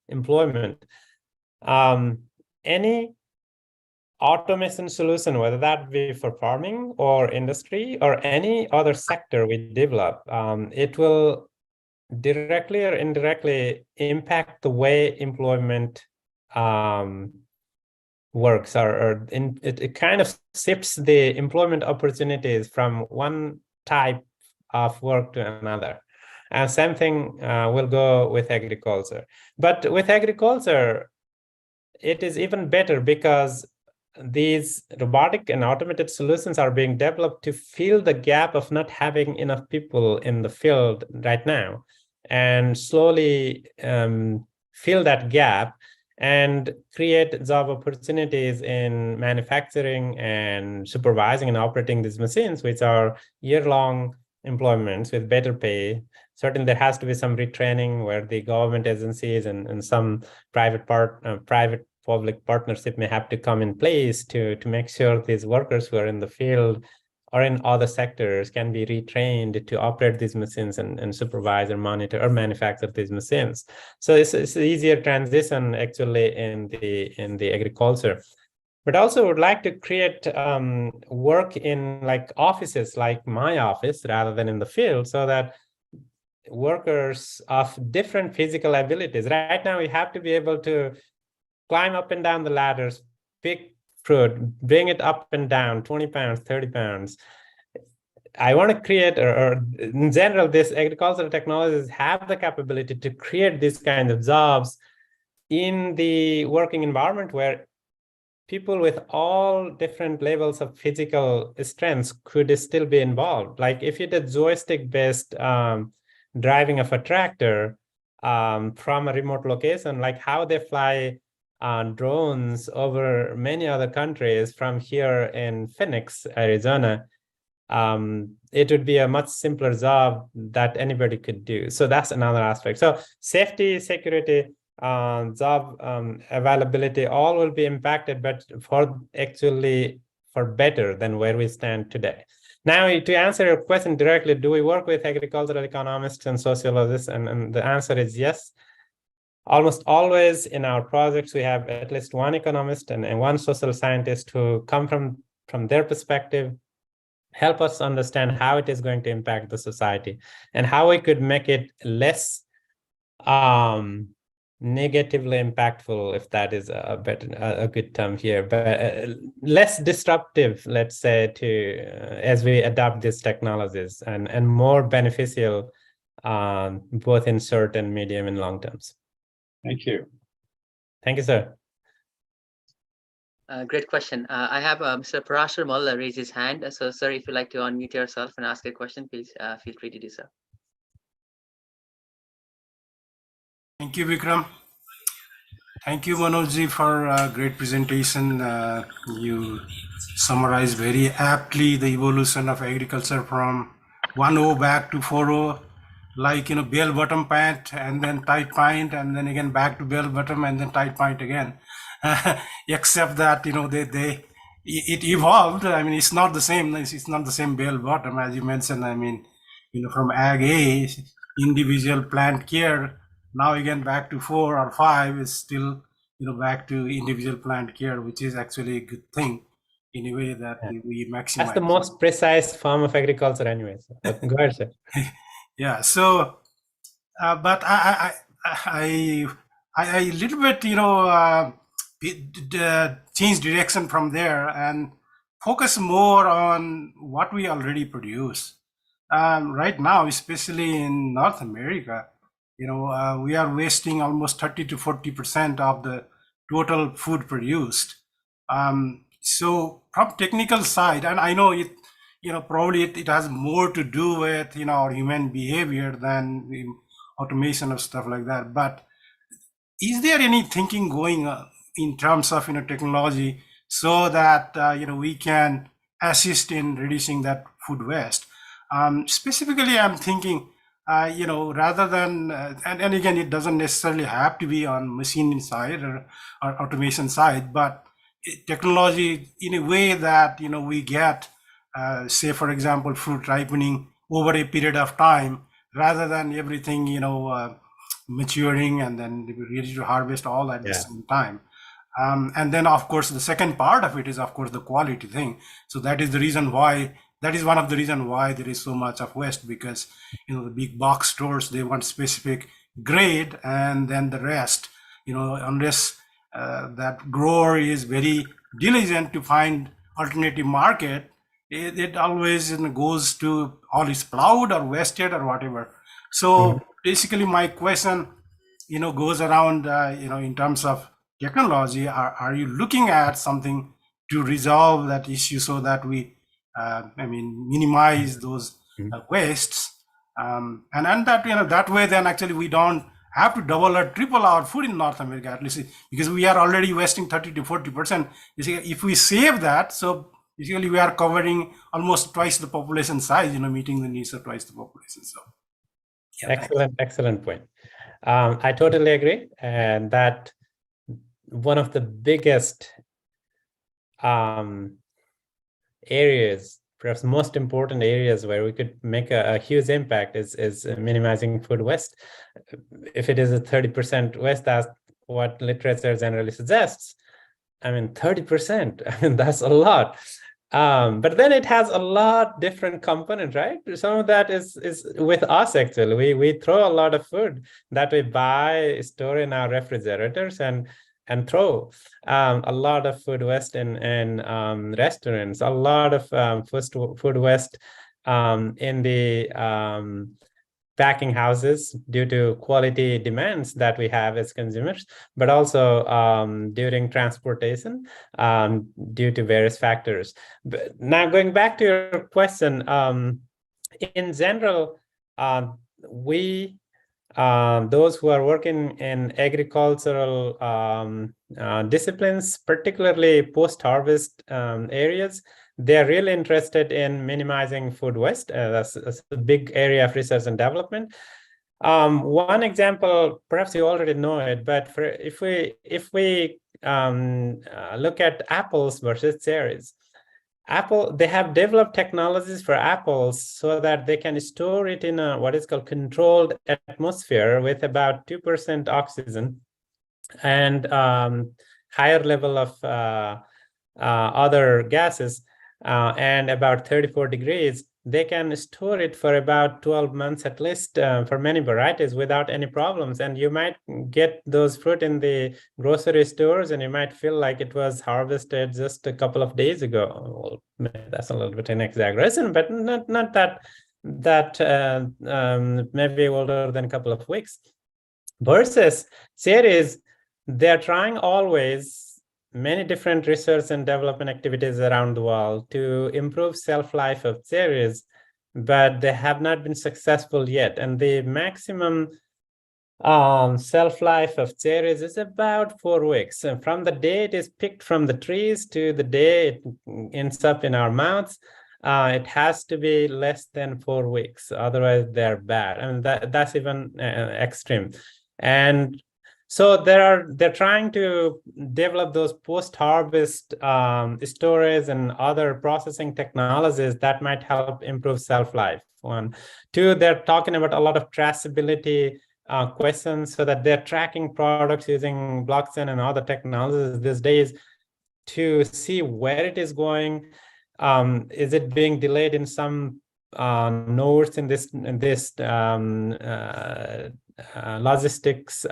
employment, any automation solution, whether that be for farming or industry or any other sector we develop, it will directly or indirectly impact the way employment works, or it kind of shifts the employment opportunities from one type of work to another. And same thing will go with agriculture. But with agriculture, it is even better because these robotic and automated solutions are being developed to fill the gap of not having enough people in the field right now, and slowly fill that gap and create job opportunities in manufacturing and supervising and operating these machines, which are year-long employments with better pay. Certainly, there has to be some retraining where the government agencies and some private-public partnership may have to come in place to make sure these workers who are in the field or in other sectors can be retrained to operate these machines and supervise or monitor or manufacture these machines. So it's an easier transition actually in the agriculture. But also would like to create work in like offices, like my office, rather than in the field, so that workers of different physical abilities. Right now, we have to be able to climb up and down the ladders, pick fruit, bring it up and down, 20 pounds, 30 pounds. I want to create, or in general, this agricultural technologies have the capability to create these kinds of jobs in the working environment where people with all different levels of physical strengths could still be involved. Like if you did joystick-based driving of a tractor from a remote location, like how they fly drones over many other countries from here in Phoenix, Arizona, it would be a much simpler job that anybody could do. So that's another aspect. So safety, security, job availability, all will be impacted, but for better than where we stand today. Now, to answer your question directly, do we work with agricultural economists and sociologists? And the answer is yes. Almost always in our projects, we have at least one economist and one social scientist who come from their perspective, help us understand how it is going to impact the society and how we could make it less negatively impactful, if that is a good term here, but less disruptive, let's say, to as we adopt these technologies, and more beneficial both in short and medium and long terms. Thank you. Thank you, sir. Great question. I have Mr. Parashar Molla raise his hand. So, sir, if you'd like to unmute yourself and ask a question, please feel free to do so. Thank you, Vikram. Thank you, Manojji, for a great presentation. You summarized very aptly the evolution of agriculture from 1.0 back to 4.0, like, bell bottom pant and then tight pant, and then again back to bell bottom and then tight pant again. Except that, it evolved. I mean, it's not the same. It's not the same bell bottom, as you mentioned. I mean, from Ag A, individual plant care, now again back to 4 or 5 is still, back to individual plant care, which is actually a good thing in a way that we maximize. That's the most precise form of agriculture anyway. So go ahead, sir. Yeah. So, but I little bit, change direction from there and focus more on what we already produce. Right now, especially in North America, we are wasting almost 30 to 40% of the total food produced. So from technical side, and I know probably it has more to do with, our human behavior than the automation of stuff like that. But is there any thinking going on in terms of, technology so that, we can assist in reducing that food waste? Specifically, I'm thinking, rather than, and again, it doesn't necessarily have to be on machine side or automation side, but technology in a way that, we get, say, for example, fruit ripening over a period of time, rather than everything, maturing and then ready to harvest all at the same time. And then, of course, the second part of it is, of course, the quality thing. So that is one of the reasons why there is so much of waste, because, the big box stores, they want specific grade, and then the rest, unless that grower is very diligent to find alternative market, it always goes to all is plowed or wasted or whatever. So basically my question, goes around, in terms of technology, are you looking at something to resolve that issue so that we, minimize those wastes, and that, that way, then actually we don't have to double or triple our food in North America, at least, because we are already wasting 30 to 40%. You see, if we save that, so basically we are covering almost twice the population size, meeting the needs of twice the population. So excellent point. I totally agree, and that one of the biggest areas, perhaps most important areas where we could make a huge impact is minimizing food waste. If it is a 30% waste, that's what literature generally suggests. 30%, that's a lot. But then it has a lot different components, right? Some of that is with us, actually. We throw a lot of food that we buy, store in our refrigerators, and throw a lot of food waste in restaurants, a lot of food waste in the packing houses due to quality demands that we have as consumers, but also during transportation due to various factors. But now, going back to your question, in general, we those who are working in agricultural disciplines, particularly post-harvest areas, they are really interested in minimizing food waste. That's a big area of research and development. One example, perhaps you already know it, but if we look at apples versus cherries, they have developed technologies for apples so that they can store it in a what is called controlled atmosphere with about 2% oxygen and higher level of other gases and about 34 degrees. They can store it for about 12 months at least for many varieties without any problems. And you might get those fruit in the grocery stores and you might feel like it was harvested just a couple of days ago. Well, that's a little bit an exaggeration, but not that maybe older than a couple of weeks. Versus cherries, they're trying always many different research and development activities around the world to improve shelf-life of cherries, but they have not been successful yet. And the maximum shelf-life of cherries is about 4 weeks. And from the day it is picked from the trees to the day it ends up in our mouths, it has to be less than 4 weeks. Otherwise, they're bad. And that's even extreme. And so they're trying to develop those post-harvest storage and other processing technologies that might help improve shelf-life. 1. 2, they're talking about a lot of traceability questions so that they're tracking products using blockchain and other technologies these days to see where it is going. Is it being delayed in some nodes in this logistics,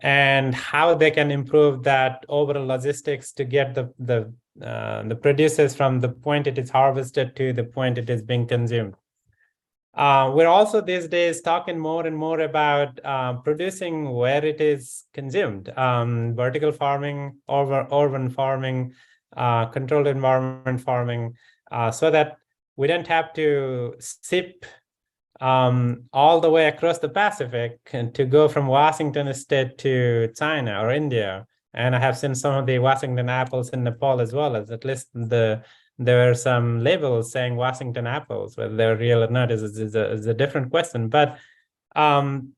and how they can improve that overall logistics to get the producers from the point it is harvested to the point it is being consumed. We're also these days talking more and more about producing where it is consumed. Vertical farming, urban farming, controlled environment farming, so that we don't have to ship all the way across the Pacific and to go from Washington State to China or India. And I have seen some of the Washington apples in Nepal as well, as at least there are some labels saying Washington apples. Whether they're real or not is a different question. But and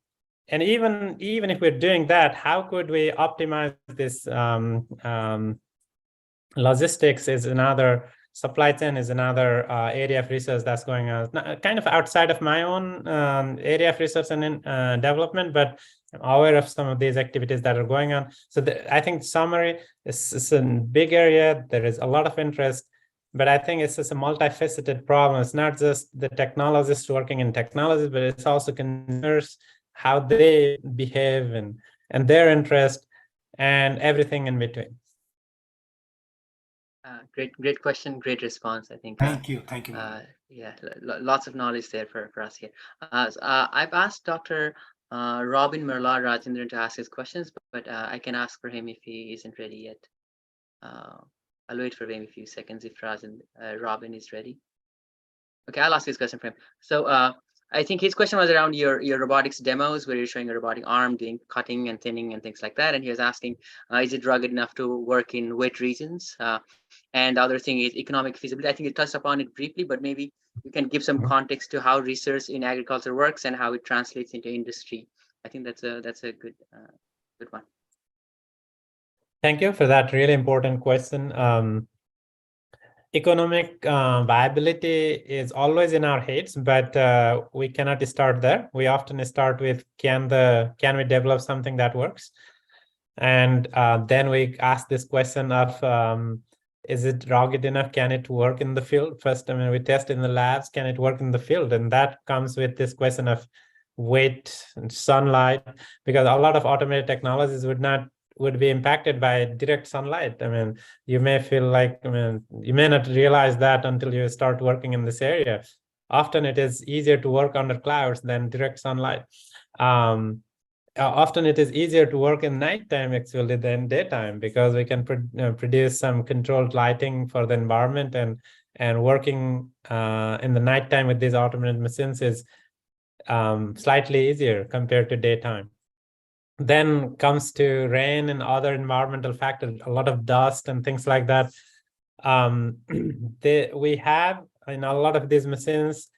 even if we're doing that, how could we optimize this? Logistics is another, supply chain is another area of research that's going on, kind of outside of my own area of research and development, but I'm aware of some of these activities that are going on. So I think summary is a big area. There is a lot of interest, but I think it's just a multifaceted problem. It's not just the technologists working in technology, but it's also consumers, how they behave and their interest and everything in between. Great question, great response. I think. Thank you. Yeah, lots of knowledge there for us here. I've asked Dr. Robin Merla Rajendran to ask his questions, but I can ask for him if he isn't ready yet. I'll wait for him a few seconds if Robin is ready. Okay, I'll ask his question for him. So I think his question was around your robotics demos, where you're showing a robotic arm doing cutting and thinning and things like that. And he was asking, is it rugged enough to work in wet regions? And the other thing is economic feasibility. I think you touched upon it briefly, but maybe you can give some context to how research in agriculture works and how it translates into industry. I think that's a good one. Thank you for that really important question. Economic viability is always in our heads, but we cannot start there. We often start with can we develop something that works, and then we ask this question of is it rugged enough? Can it work in the field? First, I mean, we test in the labs. Can it work in the field? And that comes with this question of weight and sunlight, because a lot of automated technologies would be impacted by direct sunlight. I mean, you may feel like, you may not realize that until you start working in this area. Often it is easier to work under clouds than direct sunlight. Often it is easier to work in nighttime actually than daytime, because we can produce some controlled lighting for the environment, and working in the nighttime with these automated machines is slightly easier compared to daytime. Then comes to rain and other environmental factors, a lot of dust and things like that. We have in a lot of these machines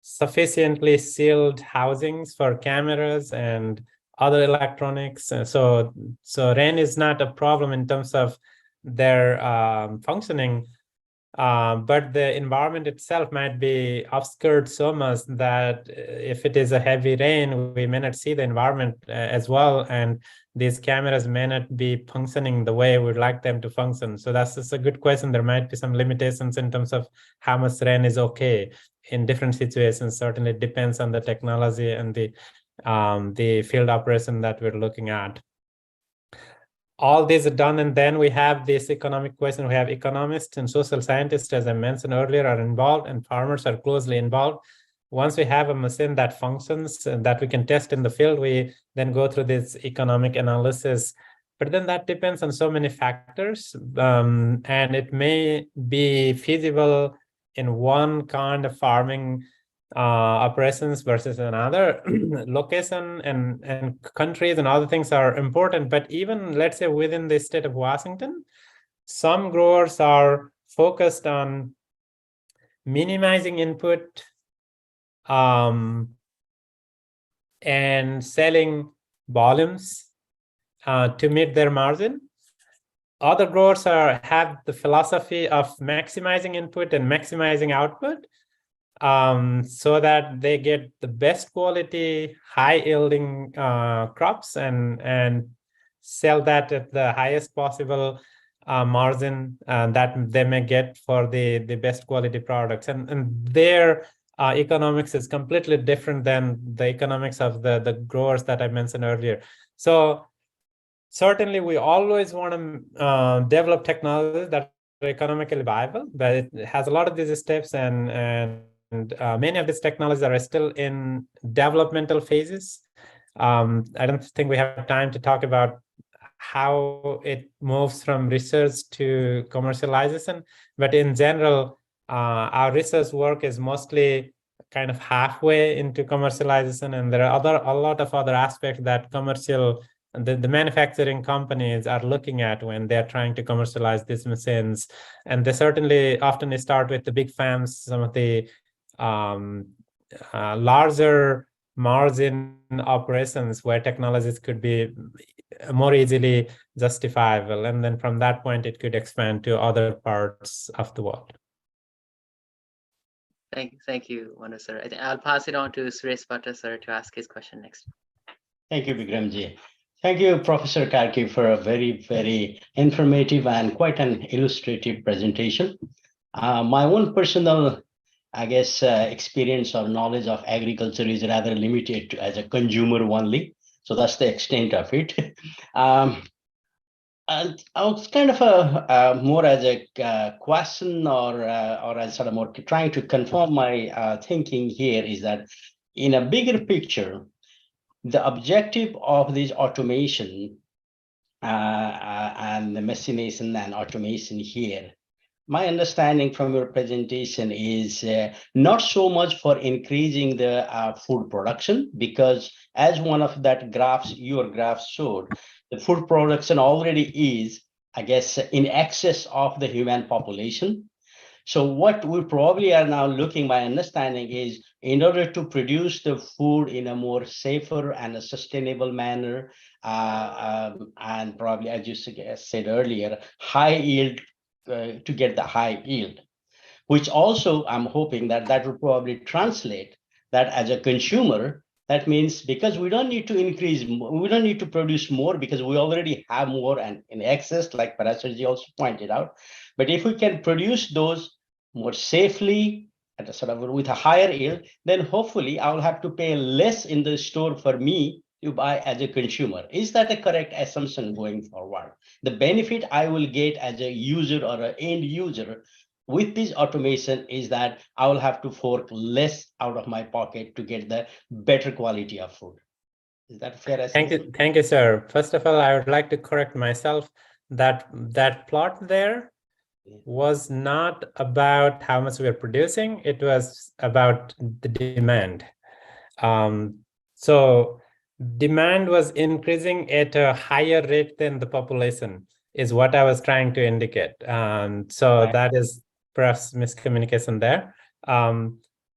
sufficiently sealed housings for cameras and other electronics. So rain is not a problem in terms of their functioning. But the environment itself might be obscured so much that if it is a heavy rain, we may not see the environment as well, and these cameras may not be functioning the way we'd like them to function. So that's just a good question. There might be some limitations in terms of how much rain is okay in different situations. Certainly it depends on the technology and the field operation that we're looking at. All these are done, and then we have this economic question. We have economists and social scientists, as I mentioned earlier, are involved, and farmers are closely involved. Once we have a machine that functions and that we can test in the field, we then go through this economic analysis. But then that depends on so many factors, and it may be feasible in one kind of farming operations versus another. Location and countries and other things are important, but even let's say within the state of Washington, some growers are focused on minimizing input and selling volumes to meet their margin. Other growers have the philosophy of maximizing input and maximizing output, so that they get the best quality, high yielding crops and sell that at the highest possible margin that they may get for the best quality products. And their economics is completely different than the economics of the growers that I mentioned earlier. So certainly we always want to develop technologies that are economically viable, but it has a lot of these steps, and many of these technologies are still in developmental phases. I don't think we have time to talk about how it moves from research to commercialization. But in general, our research work is mostly kind of halfway into commercialization, and there are a lot of other aspects that the manufacturing companies are looking at when they're trying to commercialize these machines. And they certainly often start with the big firms, some of the larger margin operations where technologies could be more easily justifiable. And then from that point, it could expand to other parts of the world. Thank you, Manoj sir. I think I'll pass it on to Suresh Bhatta sir to ask his question next. Thank you, Vikramji. Thank you, Professor Karkee, for a very, very informative and quite an illustrative presentation. My own personal, I guess, experience or knowledge of agriculture is rather limited as a consumer only. So that's the extent of it. And I was kind of more as a question or as sort of more trying to confirm my thinking here is that in a bigger picture, the objective of this automation and the machination and automation here, my understanding from your presentation is not so much for increasing the food production, because as one of that your graphs showed, the food production already is, I guess, in excess of the human population. So what we probably are now looking, my understanding is, in order to produce the food in a more safer and a sustainable manner, and probably, as you said earlier, high yield, to get the high yield, which also I'm hoping that will probably translate that as a consumer. That means because we don't need to produce more because we already have more and in excess, like Parasarji also pointed out. But if we can produce those more safely at a sort of with a higher yield, then hopefully I will have to pay less in the store for me to buy as a consumer. Is that a correct assumption going forward? The benefit I will get as a user or an end user with this automation is that I will have to fork less out of my pocket to get the better quality of food. Is that fair? Thank you, sir. First of all, I would like to correct myself that plot there was not about how much we are producing. It was about the demand. So demand was increasing at a higher rate than the population is what I was trying to indicate. So that is perhaps miscommunication there.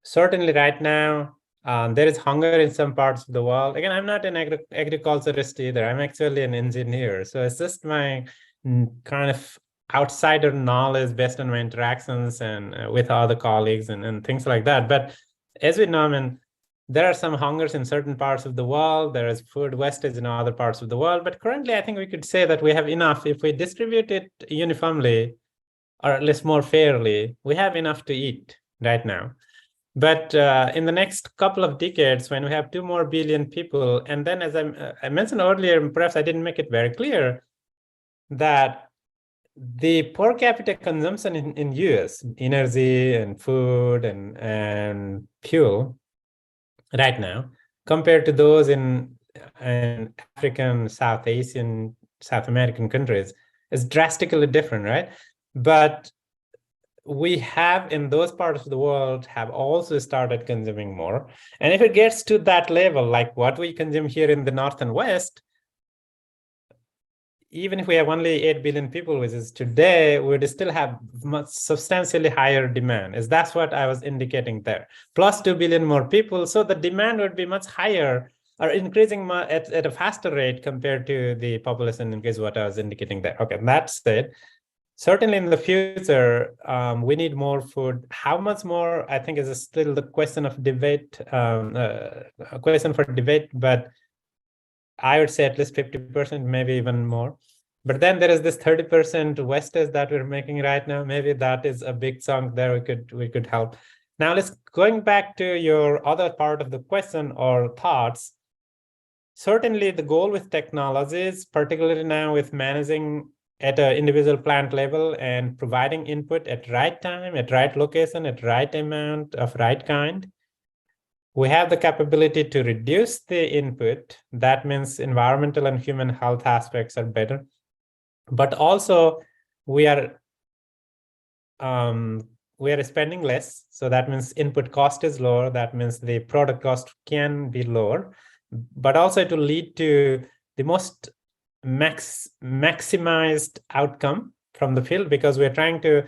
Certainly right now, there is hunger in some parts of the world. Again, I'm not an agriculturist either. I'm actually an engineer. So it's just my kind of outsider knowledge based on my interactions and with other colleagues and things like that. But as we know, I mean, there are some hungers in certain parts of the world. There is food wastage in other parts of the world. But currently, I think we could say that we have enough. If we distribute it uniformly, or at least more fairly, we have enough to eat right now. But in the next couple of decades, when we have 2 more billion people, and then as I mentioned earlier, perhaps I didn't make it very clear, that the per capita consumption in US, energy and food and fuel right now, compared to those in African, South Asian, South American countries, is drastically different, right? But we have in those parts of the world have also started consuming more. And if it gets to that level, like what we consume here in the North and West, even if we have only 8 billion people, which is today, we would still have much substantially higher demand. That's what I was indicating there. Plus 2 billion more people. So the demand would be much higher or increasing at a faster rate compared to the population increase, what I was indicating there. Okay, that's it. Certainly in the future, we need more food. How much more, I think, is still the question of debate, a question for debate, but I would say at least 50%, maybe even more. But then there is this 30% wastage that we're making right now. Maybe that is a big chunk there we could help. Now let's going back to your other part of the question or thoughts. Certainly the goal with technologies, particularly now with managing at an individual plant level and providing input at right time, at right location, at right amount of right kind, we have the capability to reduce the input. That means environmental and human health aspects are better. But also we are spending less. So that means input cost is lower. That means the product cost can be lower. But also it will lead to the most maximized outcome from the field, because we're trying to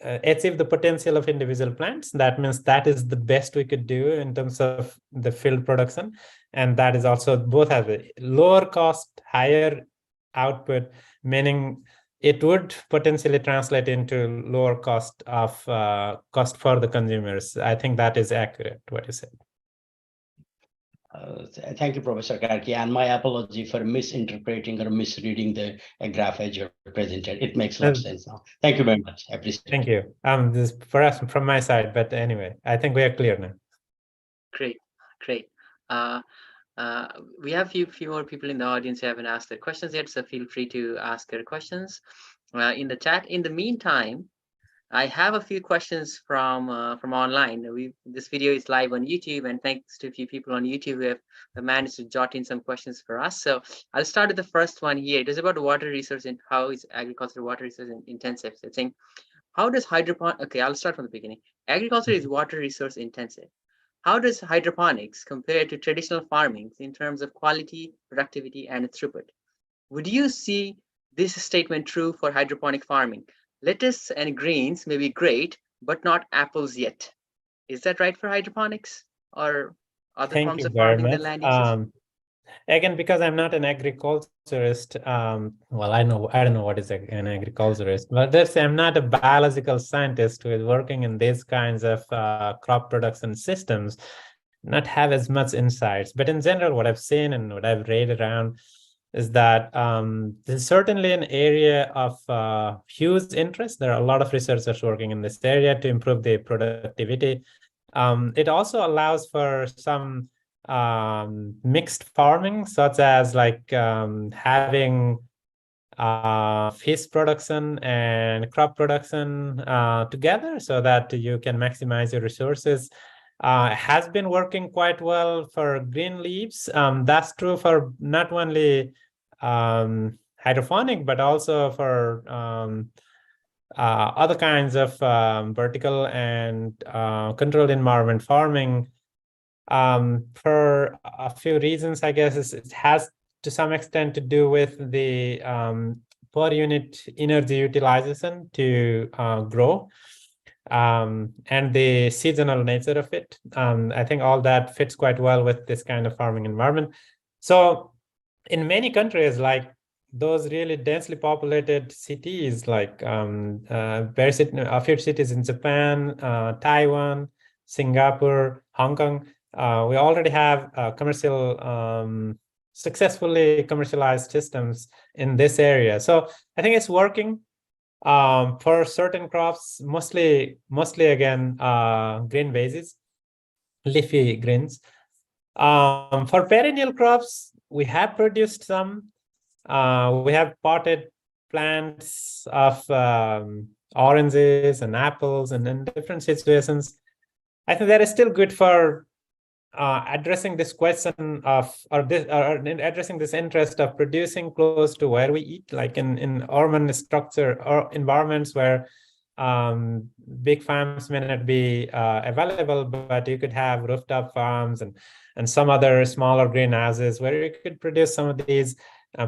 achieve the potential of individual plants. That means that is the best we could do in terms of the field production. And that is also both have a lower cost, higher output, meaning it would potentially translate into lower cost of cost for the consumers. I think that is accurate, what you said. Thank you, Professor Karkee, and my apology for misinterpreting or misreading the graph as you presented. It makes a lot of sense now. Thank you very much. I appreciate it. Thank you. This for us from my side, but anyway, I think we are clear now. Great. We have few more people in the audience who haven't asked their questions yet, so feel free to ask your questions in the chat. In the meantime, I have a few questions from online. This video is live on YouTube, and thanks to a few people on YouTube who have managed to jot in some questions for us. So I'll start with the first one here. It is about water resource and how is agriculture water resource intensive. So it's saying, how does okay, I'll start from the beginning. Agriculture is water resource intensive. How does hydroponics compare to traditional farming in terms of quality, productivity, and throughput? Would you see this statement true for hydroponic farming? Lettuce and greens may be great, but not apples yet. Is that right for hydroponics or other forms of farming than land uses? Again, because I'm not an agriculturist, well, I don't know what is an agriculturist, but I'm not a biological scientist who is working in these kinds of crop production systems, not have as much insights. But in general, what I've seen and what I've read around is that there's certainly an area of huge interest. There are a lot of researchers working in this area to improve the productivity. It also allows for some mixed farming, such as like having fish production and crop production together, so that you can maximize your resources. Has been working quite well for green leaves. That's true for not only hydroponic, but also for other kinds of vertical and controlled environment farming. For a few reasons, I guess it has to some extent to do with the per unit energy utilization to grow, and the seasonal nature of it. I think all that fits quite well with this kind of farming environment. So in many countries, like those really densely populated cities, like a few cities in Japan, Taiwan, Singapore, Hong Kong, we already have successfully commercialized systems in this area. So I think it's working for certain crops, mostly again green bases, leafy greens. For perennial crops, we have produced some. We have potted plants of oranges and apples, and in different situations. I think that is still good for addressing this question of, addressing this interest of producing close to where we eat, like in urban structure or environments where big farms may not be available, but you could have rooftop farms and some other smaller greenhouses where you could produce some of these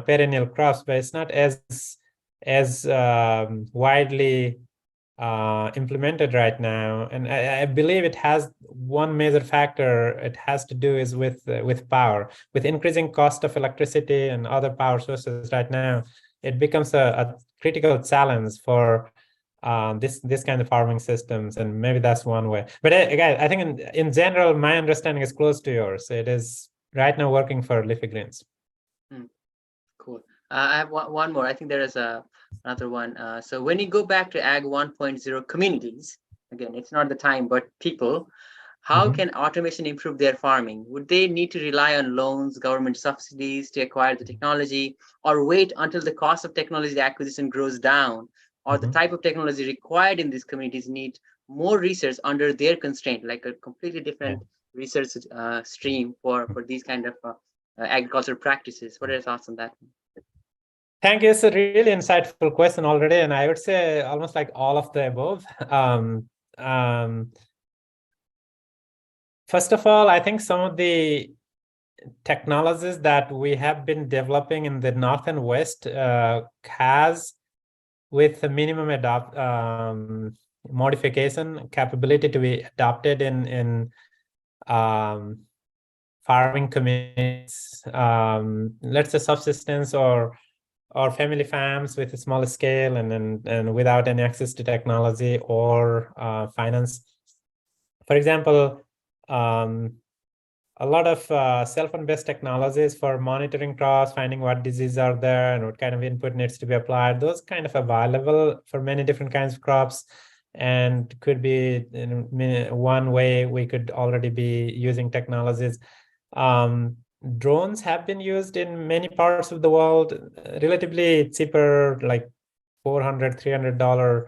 perennial crops, but it's not as widely implemented right now. And I believe it has one major factor it has to do is with power. With increasing cost of electricity and other power sources right now, it becomes a critical challenge for this kind of farming systems, and maybe that's one way. But again, I think in general, my understanding is close to yours. It is right now working for leafy greens. Cool. I have one more. I think there is another one. So when you go back to Ag 1.0 communities, again, it's not the time, but people, how can automation improve their farming? Would they need to rely on loans, government subsidies to acquire the technology, or wait until the cost of technology acquisition grows down, or the type of technology required in these communities need more research under their constraint, like a completely different research stream for these kind of agricultural practices. What are your thoughts on that? Thank you. It's a really insightful question already, and I would say almost like all of the above. First of all, I think some of the technologies that we have been developing in the North and West has, with the minimum modification, capability to be adopted in farming communities, let's say subsistence or family farms with a small scale and without any access to technology or finance. For example, a lot of cell phone-based technologies for monitoring crops, finding what diseases are there and what kind of input needs to be applied. Those kind of available for many different kinds of crops, and could be in one way we could already be using technologies. Drones have been used in many parts of the world, relatively cheaper, like $400, $300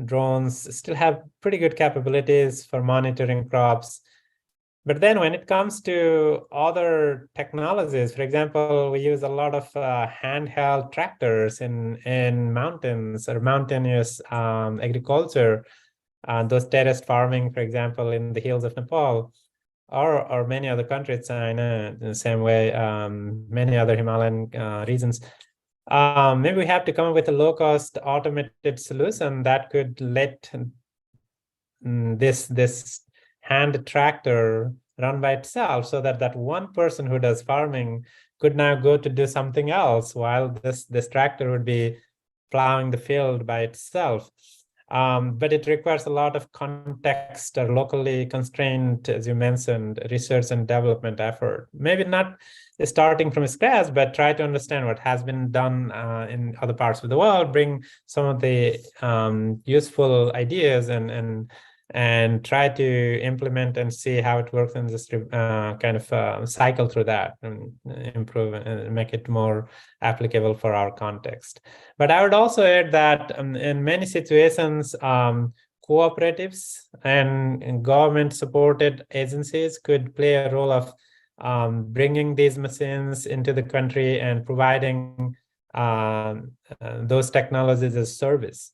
drones still have pretty good capabilities for monitoring crops. But then when it comes to other technologies, for example, we use a lot of handheld tractors in mountains or mountainous agriculture, those terraced farming, for example, in the hills of Nepal, or many other countries, China, in the same way, many other Himalayan regions. Maybe we have to come up with a low-cost automated solution that could let this hand tractor run by itself, so that that one person who does farming could now go to do something else while this tractor would be plowing the field by itself. But it requires a lot of context or locally constrained, as you mentioned, research and development effort. Maybe not starting from scratch, but try to understand what has been done in other parts of the world, bring some of the useful ideas and try to implement and see how it works, and just kind of cycle through that and improve and make it more applicable for our context. But I would also add that in many situations, cooperatives and government-supported agencies could play a role of bringing these machines into the country and providing those technologies as service.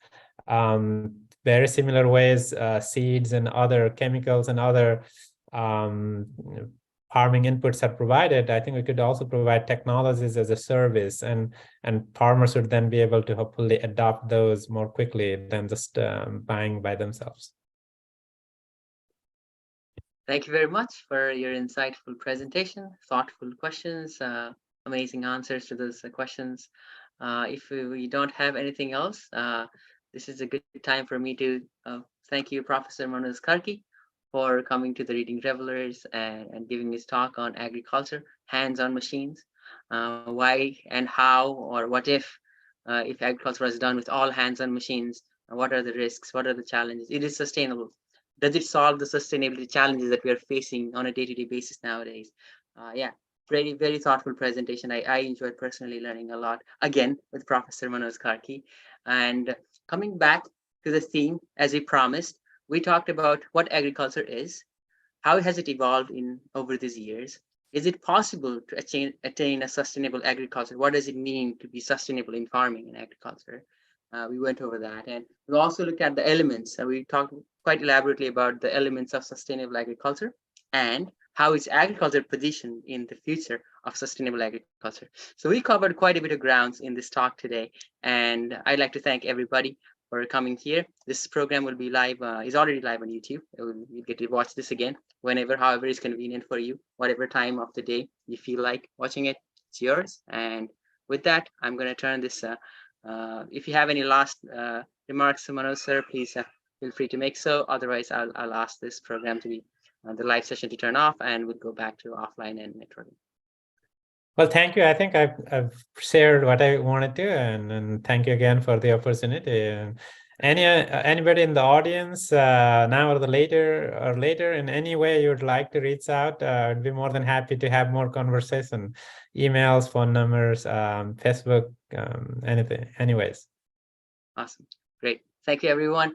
Very similar ways, seeds and other chemicals and other farming inputs are provided. I think we could also provide technologies as a service, and farmers would then be able to hopefully adopt those more quickly than just buying by themselves. Thank you very much for your insightful presentation, thoughtful questions, amazing answers to those questions. If we don't have anything else, this is a good time for me to thank you, Professor Manoj Karkee, for coming to the Reading Revellers and giving his talk on agriculture, hands-on machines, why and how or what if agriculture was done with all hands-on machines, what are the risks, what are the challenges? It is sustainable. Does it solve the sustainability challenges that we are facing on a day-to-day basis nowadays? Yeah, very, very thoughtful presentation. I enjoyed personally learning a lot, again, with Professor Manoj Karkee. And coming back to the theme, as we promised, we talked about what agriculture is, how has it evolved over these years? Is it possible to attain a sustainable agriculture? What does it mean to be sustainable in farming and agriculture? We went over that, and we also looked at the elements. We talked quite elaborately about the elements of sustainable agriculture and how is agriculture positioned in the future of sustainable agriculture. So we covered quite a bit of grounds in this talk today, and I'd like to thank everybody for coming here. This program will be live, is already live on YouTube. You get to watch this again whenever, however is convenient for you, whatever time of the day you feel like watching it, it's yours. And with that, I'm going to turn this, if you have any last remarks, Manoj sir, please feel free to make so. Otherwise, I'll ask this program to be the live session to turn off, and we'll go back to offline and networking. Well, thank you. I think I've shared what I wanted to, and thank you again for the opportunity. And anybody in the audience, now or later, in any way you would like to reach out, I'd be more than happy to have more conversation, emails, phone numbers, Facebook, anything. Anyways. Awesome. Great. Thank you, everyone.